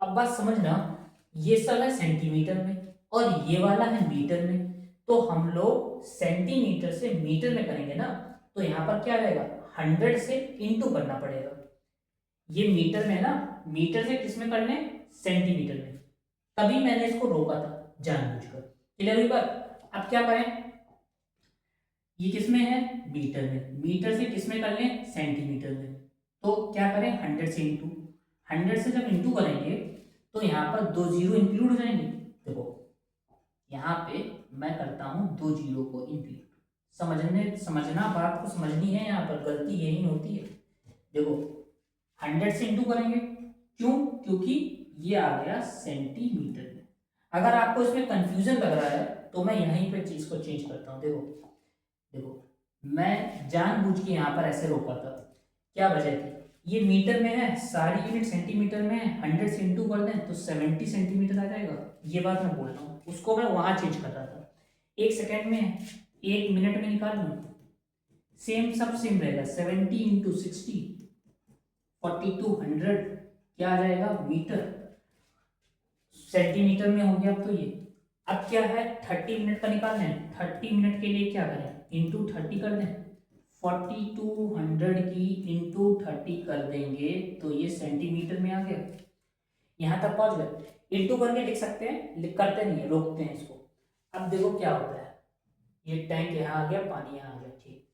अब बात समझना, ये सब है सेंटीमीटर में और ये वाला है मीटर में। तो हम लोग सेंटीमीटर से मीटर में करेंगे ना, तो यहाँ पर क्या रहेगा, 100 से इंटू करना पड़ेगा। ये मीटर में ना, मीटर से किस में करने, सेंटीमीटर में। तभी मैंने इसको रोका था जानबूझकर। क्लियर हुई बात। अब क्या करें, ये किस में है, मीटर में। मीटर से किस में कर लें, सेंटीमीटर में। तो क्या करें, 100 से इंटू। 100 से जब इंटू करेंगे तो यहाँ पर 2 जीरो इंक्लूड हो जाएंगे। देखो यहाँ पे मैं करता हूँ 2 जीरो को इंक्लूड। समझना, बात को समझनी है, यहाँ पर गलती यही होती है। देखो 100 से इंटू करेंगे, क्यों, क्योंकि ये आ गया सेंटीमीटर में। अगर आपको इसमें कंफ्यूजन लग रहा है तो मैं यहीं पे चीज को चेंज करता हूँ। देखो देखो मैं जानबूझ के यहाँ पर ऐसे रोका था, क्या वजह थी, ये मीटर में है, सारी यूनिट सेंटीमीटर में है। 100 से इंटू कर दें तो 70 सेंटीमीटर आ जाएगा। ये बात मैं बोल रहा हूँ, उसको मैं वहां चेंज कर रहा था। 1 सेकेंड में, 1 मिनट में निकाल लूँ, सेम सब सेम रहेगा। 70 इंटू 60 4200 क्या आ जाएगा, मीटर। सेंटीमीटर में हो गया। अब तो ये, अब क्या है, 30 मिनट का निकालना है। 30 मिनट के लिए क्या करें, इंटू 30 कर दें। 4200 की इंटू 30 कर देंगे तो ये सेंटीमीटर में आ गया। यहां तक पहुंच गए। इंटू करके लिख सकते हैं, करते नहीं है, रोकते हैं इसको। अब देखो क्या होता है, ये टैंक यहाँ आ गया, पानी यहाँ आ गया, ठीक।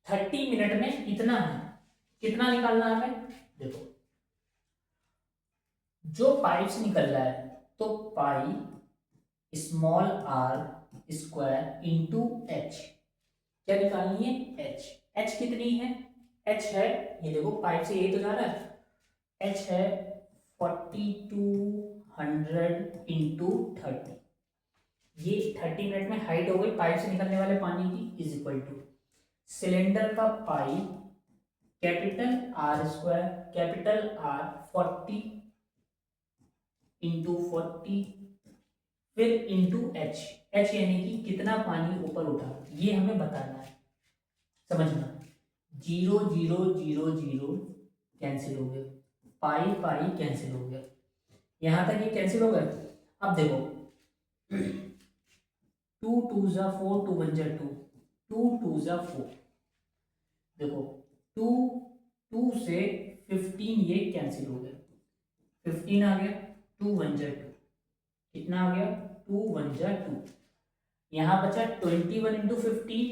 30 मिनट में इतना है, कितना निकालना है हमें। देखो जो पाइप से निकल रहा है, तो pi small R square into H, क्या निकालनी है, एच। एच कितनी है, एच है, ये देखो पाइप से यही तो जा रहा है, एच है 4200 इंटू 30। ये 30 मिनट में हाइट हो गई पाइप से निकलने वाले पानी की, इज इक्वल टू सिलेंडर का pi capital R square, capital R 40 into 40, फिर इंटू एच। एच यानी कि कितना पानी ऊपर उठा, ये हमें बताना है। समझना, 0 0 0 0 कैंसिल हो गया, पाई पाई कैंसिल हो गया, यहां तक ये कैंसिल हो गया। अब देखो 2 2 जा 4, 2 1 जा 2, 2 2 जा 4। देखो 2 2 से 15 ये कैंसिल हो गया, 15 आ गया, 2 1 जा 2, कितना आ गया, 2 1 जा 2। यहाँ बचा 21 इंटू 15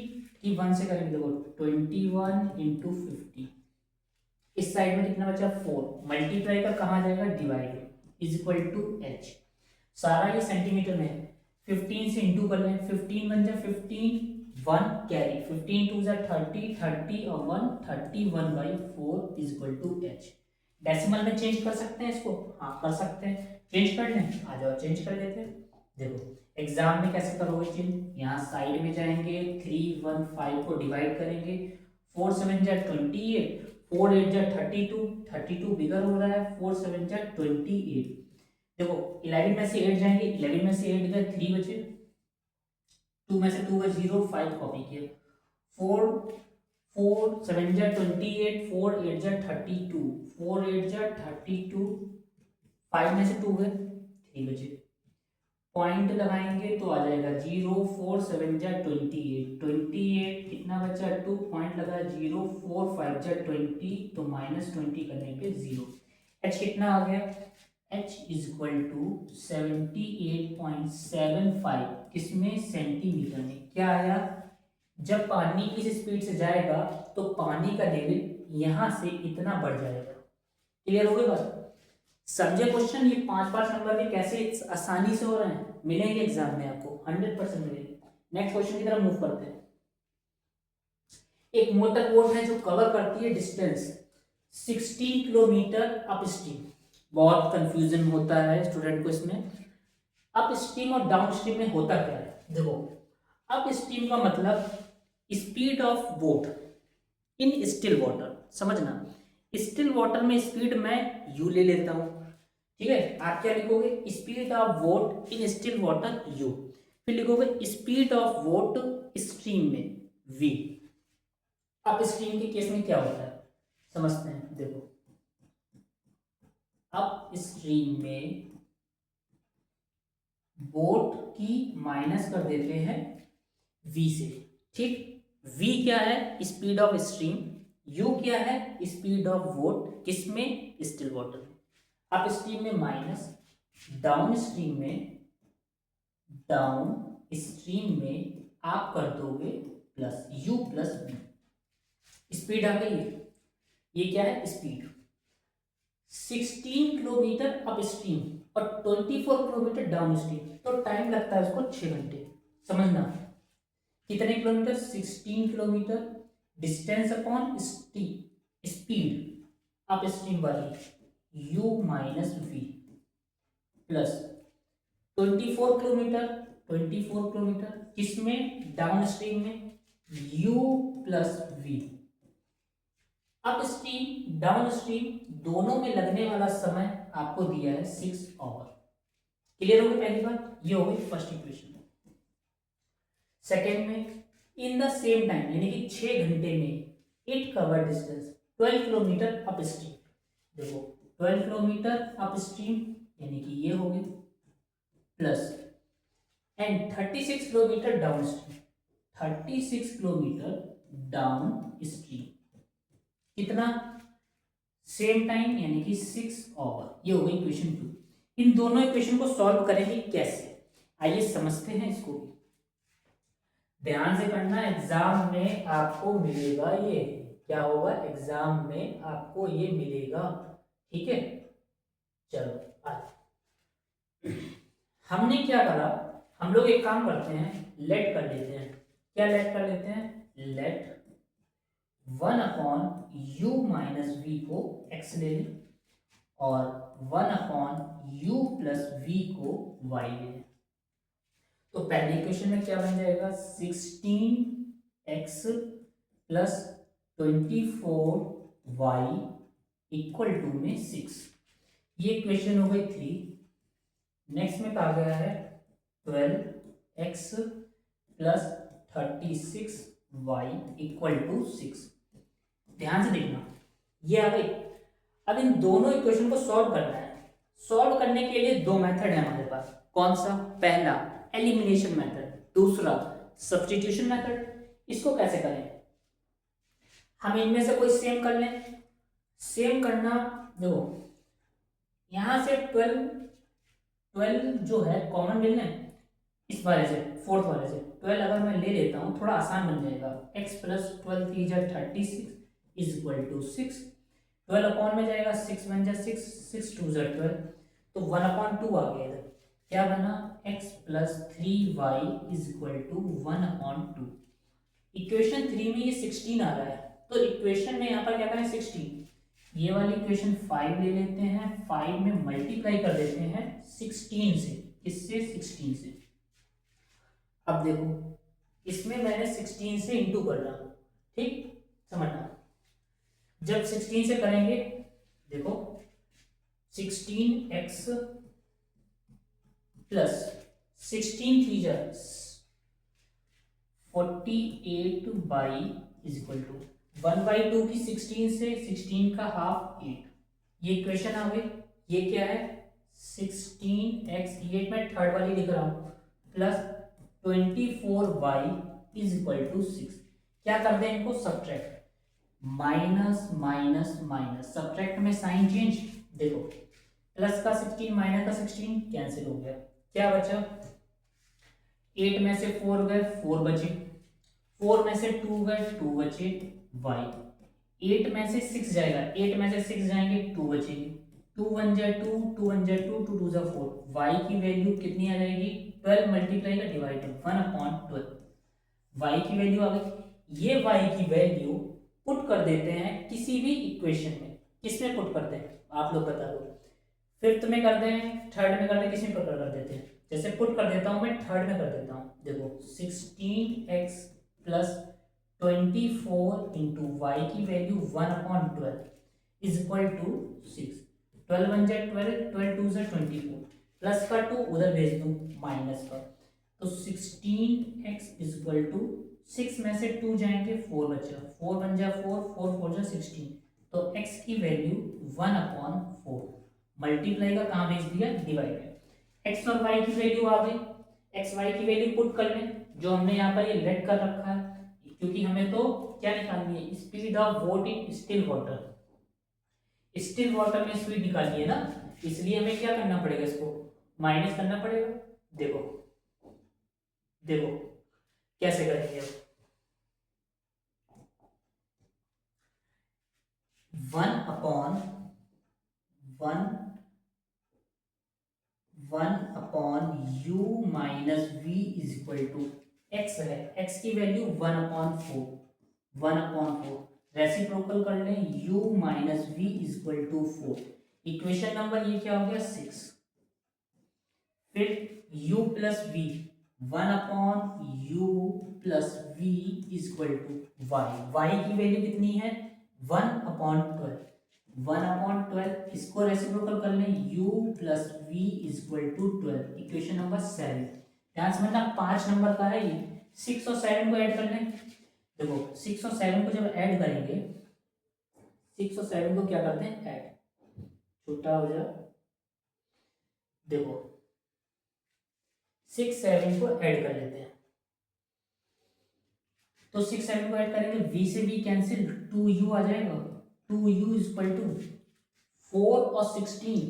की 1 से करेंगे। देखो 21 इंटू 50, इस साइड में कितना बचा, 4। मल्टीप्लाई का कहाँ जाएगा, divide, is equal to H. सारा ये सेंटीमीटर में है, 15 से इंटू कर लें। 15 1 जा 15, 1 कैरी, 15 2 जा 30, 30 और 1 31/4 is equal to H. Decimal में चेंज कर सकते हैं इसको, हाँ कर सकते हैं। चेंज कर लें, आ जाओ चेंज कर लेते हैं। देखो एग्जाम में कैसे करोगे चेंज, यहाँ साइड में जाएंगे, 3 1 5 को डिवाइड करेंगे, 4 7 जा 28, 4 8 जा 32, 32 बिगर हो रहा है, 4 7 जा 28। देखो 11 में से 8 जाएंगे, 11 में से 8 गए, 3 बचे, 2 में से 2 गए 0, 5 कॉपी किया, 4 4 7 जा 28, 4 8 जा 32, 4 8 जा 32, 5 में से 2 गए, 3 बचे, पॉइंट लगाएंगे तो आ जाएगा 0, 4 7 जा 28, 28 कितना बचा 2, पॉइंट लगा 0, 4 5 जा 20, तो -20 करने पे 0। एच कितना आ गया, h इज इक्वल टू 78.75 किसमें, सेंटीमीटर में। क्या आया, जब पानी इस स्पीड से जाएगा तो पानी का लेवल यहां से इतना बढ़ जाएगा। क्लियर हो गई बात? समझे क्वेश्चन? ये 5 नंबर में कैसे आसानी से हो रहे हैं, मिलेंगे एग्जाम में आपको 100% मिलेंगे। नेक्स्ट क्वेश्चन की तरफ मूव करते हैं। एक मोटर बोट है जो कवर करती है डिस्टेंस 16 किलोमीटर अप स्ट्रीम। बहुत कंफ्यूजन होता है स्टूडेंट को इसमें। अप स्ट्रीम और डाउन स्ट्रीम में होता क्या है, देखो। अप स्ट्रीम का मतलब speed of boat in still water, समझना। स्टिल वाटर में स्पीड मैं u ले लेता हूं, ठीक है। आप क्या लिखोगे, speed of boat in still water u, फिर लिखोगे स्पीड ऑफ बोट स्ट्रीम में v। अप स्ट्रीम के केस में क्या होता है समझते हैं, देखो। अप स्ट्रीम में बोट की माइनस कर देते हैं v से, ठीक। v क्या है, स्पीड ऑफ स्ट्रीम। u क्या है, स्पीड ऑफ बोट किसमें, स्टिल वाटर में। अप स्ट्रीम में माइनस, डाउन स्ट्रीम में आप कर दोगे plus, u plus v। Speed आ गई है, ये क्या है स्पीड। 16 किलोमीटर अप स्ट्रीम और 24 किलोमीटर डाउन स्ट्रीम, तो टाइम लगता है उसको 6 घंटे। समझना कितने kilometre, 16 kilometre distance upon speed upstream वाली u minus V plus 24 kilometre किसमें, डाउन स्ट्रीम में u plus v। Upstream downstream दोनों में लगने वाला समय आपको दिया है 6 आवर। क्लियर हो गई पहली बात, ये हो गई फर्स्ट इक्वेशन। सेकेंड में, इन द सेम टाइम यानी कि 6 घंटे में it cover distance 12 kilometre up stream. देखो 12 किलोमीटर अप स्ट्रीम यानी कि ये हो गई plus and 36 kilometre down stream, 36 kilometre down stream. कितना, सेम टाइम यानी कि 6 आवर। ये हो गई इक्वेशन 2। इन दोनों इक्वेशन को सॉल्व करेंगे कैसे, आइए समझते हैं इसको। ध्यान से करना, एग्जाम में आपको मिलेगा ये, क्या होगा एग्जाम में आपको ये मिलेगा, ठीक है। चलो आज हमने क्या करा, हम लोग एक काम करते हैं, लेट कर लेते हैं। क्या लेट कर लेते हैं, let 1 upon u minus V को x ले लें और 1 अपॉन u प्लस वी को y ले लें। तो पहले इक्वेशन में क्या बन जाएगा, 16x plus 24y equal to में 6। ये इक्वेशन हो गई 3। नेक्स्ट में कहा गया है 12x plus 36y equal to 6। ध्यान से देखना, ये आ गई। अब इन दोनों इक्वेशन को सॉल्व करना है। सॉल्व करने के लिए दो मेथड है हमारे पास। कौन सा, पहला एलिमिनेशन मेथड, दूसरा सब्स्टिट्यूशन मेथड। इसको कैसे करें, हम इनमें से कोई सेम कर लें। सेम करना, देखो यहां से 12 जो है कॉमन ले लें, इस वाले से फोर्थ वाले से 12 अगर मैं ले लेता हूं थोड़ा आसान बन जाएगा। x प्लस 12 3 जा 36 इज इक्वल टू 6। 12 अपॉन में जाएगा 6 बन जा 6, 6 2 जा 12, तो 1 अपॉन 2 आ गया इधर। क्या बना, x plus 3y is equal to 1 upon 2। Equation 3 में ये 16 आ रहा है, तो इक्वेशन में यहाँ पर क्या करें 16, ये वाली इक्वेशन 5 ले लेते हैं, 5 में मल्टीप्लाई कर देते हैं 16 से। इससे 16 से, अब देखो इसमें मैंने 16 से इंटू कर रहा हूं, ठीक समझना। जब 16 से करेंगे, देखो 16x प्लस 16 3 जा 48y इज इक्वल टू 1/2 की 16 से 16 का हाफ 8। ये इक्वेशन आ गई। ये क्या है 16x, ये मैं थर्ड वाली लिख रहा हूं, plus 24y is equal to 6। क्या कर दें इनको, subtract, minus minus minus, subtract में साइन चेंज। देखो प्लस का 16 माइनस का 16 कैंसिल हो गया, क्या बचा 8 में से 4 गए 4 बचे, 4 में से 2 गए 2 बचे, y 8 में से 6 जाएगा, 8 में से 6 जाएंगे 2 बचेंगे, 2 1 जा 2, 2 1 जा 2, 2 2 जा 4, y की वैल्यू कितनी आ जाएगी 12 मल्टीप्लाई का डिवाइडेड 1/12, y की वैल्यू आ गई। ये y की वैल्यू पुट कर देते हैं किसी भी इक्वेशन में, किसमें पुट करते हैं आप लोग बता दो, फिफ्थ में कर दें, थर्ड में कर दें, किस में पुट कर देते हैं, जैसे पुट कर देता हूं मैं थर्ड में कर देता हूं, देखो 16x प्लस 24 इंटू वाई की वैल्यू 1/12 इज इक्वल टू 6, 12 1 जा 12, 12 2 जा 24, प्लस का 2 उधर भेज दूं माइनस का, तो 16x इज इक्वल टू 6 में से 2 जाएंगे 4 बचा, 4 1 जा 4, 4 4 जा 16, तो x की वैल्यू 1/4, मल्टीप्लाई का कहां भेज दिया डिवाइडेड, x और y की वैल्यू आ गई, x y की वैल्यू पुट कर लें जो हमने यहाँ पर ये लेट कर रखा है, क्योंकि हमें तो क्या निकालनी है speed of boat in still water, still water में स्पीड निकालनी है ना, इसलिए हमें क्या करना पड़ेगा इसको माइनस करना पड़ेगा। देखो देखो कैसे करेंगे अब, 1/u minus V is equal to X है, एक्स की वैल्यू 1/4 रेसिप्रोकल कर लें u minus V is equal to 4, equation number ये क्या हो गया 6, फिर u plus V 1/u plus V is equal to y की वैल्यू कितनी है 1/12, 1/12 इसको रेसिप्रोकल कर लें u plus V is equal to 12, equation number 7, ध्यान समझना 5 नंबर का है ये, 6 और 7 को ऐड कर लें, देखो 6 और 7 को जब ऐड करेंगे, 6 और 7 को क्या करते हैं ऐड, छोटा हो जाए, देखो 6 7 को ऐड कर लेते हैं, तो 6 7 को ऐड करेंगे v से v कैंसिल, 2u आ जाएगा, 2u इज इक्वल टू 4 और 16,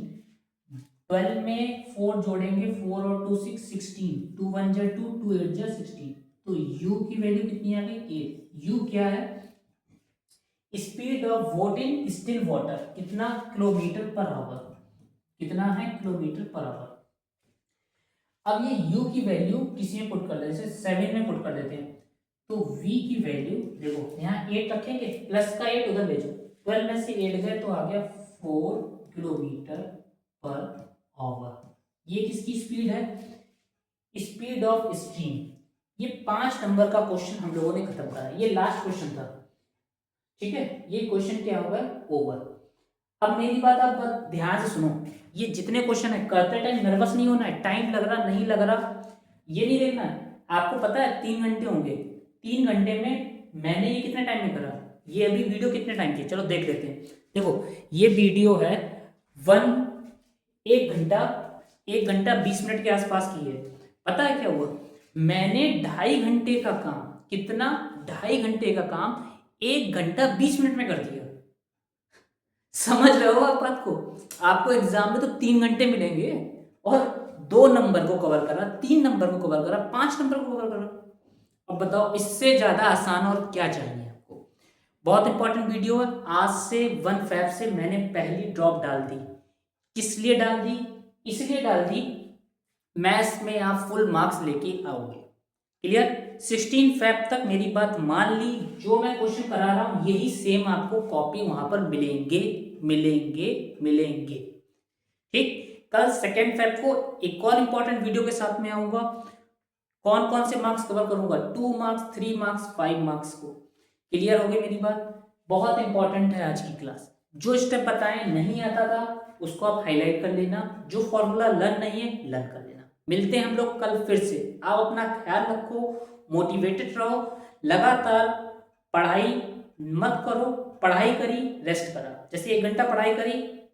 12 में 4 जोड़ेंगे 4 और 2 6 16, 2 1 जा 2, 2 8 जा 16, तो u की वैल्यू कितनी आ गई 8, u क्या है speed of boat in still water, कितना किलोमीटर पर आवर, कितना है किलोमीटर पर आवर। अब ये u की वैल्यू किसी में पुट कर लेते हैं, 7 में पुट कर देते हैं, तो v की वैल्यू देखो यहाँ 8 रखेंगे, प्लस का 8 उधर भेजो, 12 में से 8 गए तो आ गया 4 किलोमीटर पर आवर, ये किसकी स्पीड है स्पीड ऑफ स्ट्रीम। ये 5 नंबर का क्वेश्चन हम लोगों ने खत्म करा, ये लास्ट क्वेश्चन था, ठीक है, ये क्वेश्चन क्या होगा ओवर। अब मेरी बात आप ध्यान से सुनो, ये जितने क्वेश्चन है करते टाइम नर्वस नहीं होना है, टाइम लग रहा नहीं लग रहा ये नहीं देखना है, आपको पता है 3 घंटे होंगे, 3 घंटे में मैंने ये कितने टाइम में करा, ये अभी वीडियो कितने टाइम की, चलो देख लेते हैं। देखो ये वीडियो है 1 घंटा 1 घंटा 20 मिनट के आसपास की है, पता है क्या हुआ, मैंने 2.5 घंटे का काम, कितना 2.5 घंटे का काम 1 घंटा 20 मिनट में कर दिया, समझ रहे हो आप बात को, आपको एग्जाम में तो 3 घंटे मिलेंगे और 2 नंबर को कवर करा, 3 नंबर को कवर करा, 5 नंबर को कवर करा, अब बताओ इससे ज्यादा आसान और क्या चाहिए आपको। बहुत इंपॉर्टेंट वीडियो है, आज से 1 फैब से मैंने पहली ड्रॉप डाल दी, किस लिए डाल दी, इसलिए डाल दी मैथ्स में आप फुल मार्क्स लेके आओगे, क्लियर। 16 फैब तक मेरी बात मान ली, जो मैं क्वेश्चन करा रहा हूं यही सेम आपको कॉपी वहां पर मिलेंगे मिलेंगे मिलेंगे, ठीक। कल 2 फैब को एक और इंपॉर्टेंट वीडियो के साथ में आऊंगा, कौन कौन से मार्क्स कवर करूंगा, 2 मार्क्स 3 मार्क्स 5 मार्क्स को, क्लियर हो गई मेरी बात। बहुत इंपॉर्टेंट है आज की क्लास, जो स्टेप बताए नहीं आता था उसको आप हाईलाइट कर लेना, जो फॉर्मूला लर्न नहीं है लर्न कर लेना। मिलते हैं हम लोग कल फिर से, आप अपना ख्याल रखो, मोटिवेटेड रहो, लगातार पढ़ाई मत करो, पढ़ाई करी रेस्ट करा, जैसे 1 घंटा पढ़ाई करी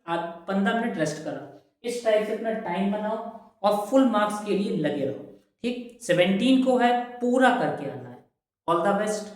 आप 15 मिनट रेस्ट करा, इस टाइप से अपना टाइम बनाओ और फुल मार्क्स के लिए लगे रहो, ठीक। 17 को है पूरा करके आना है, ऑल द बेस्ट।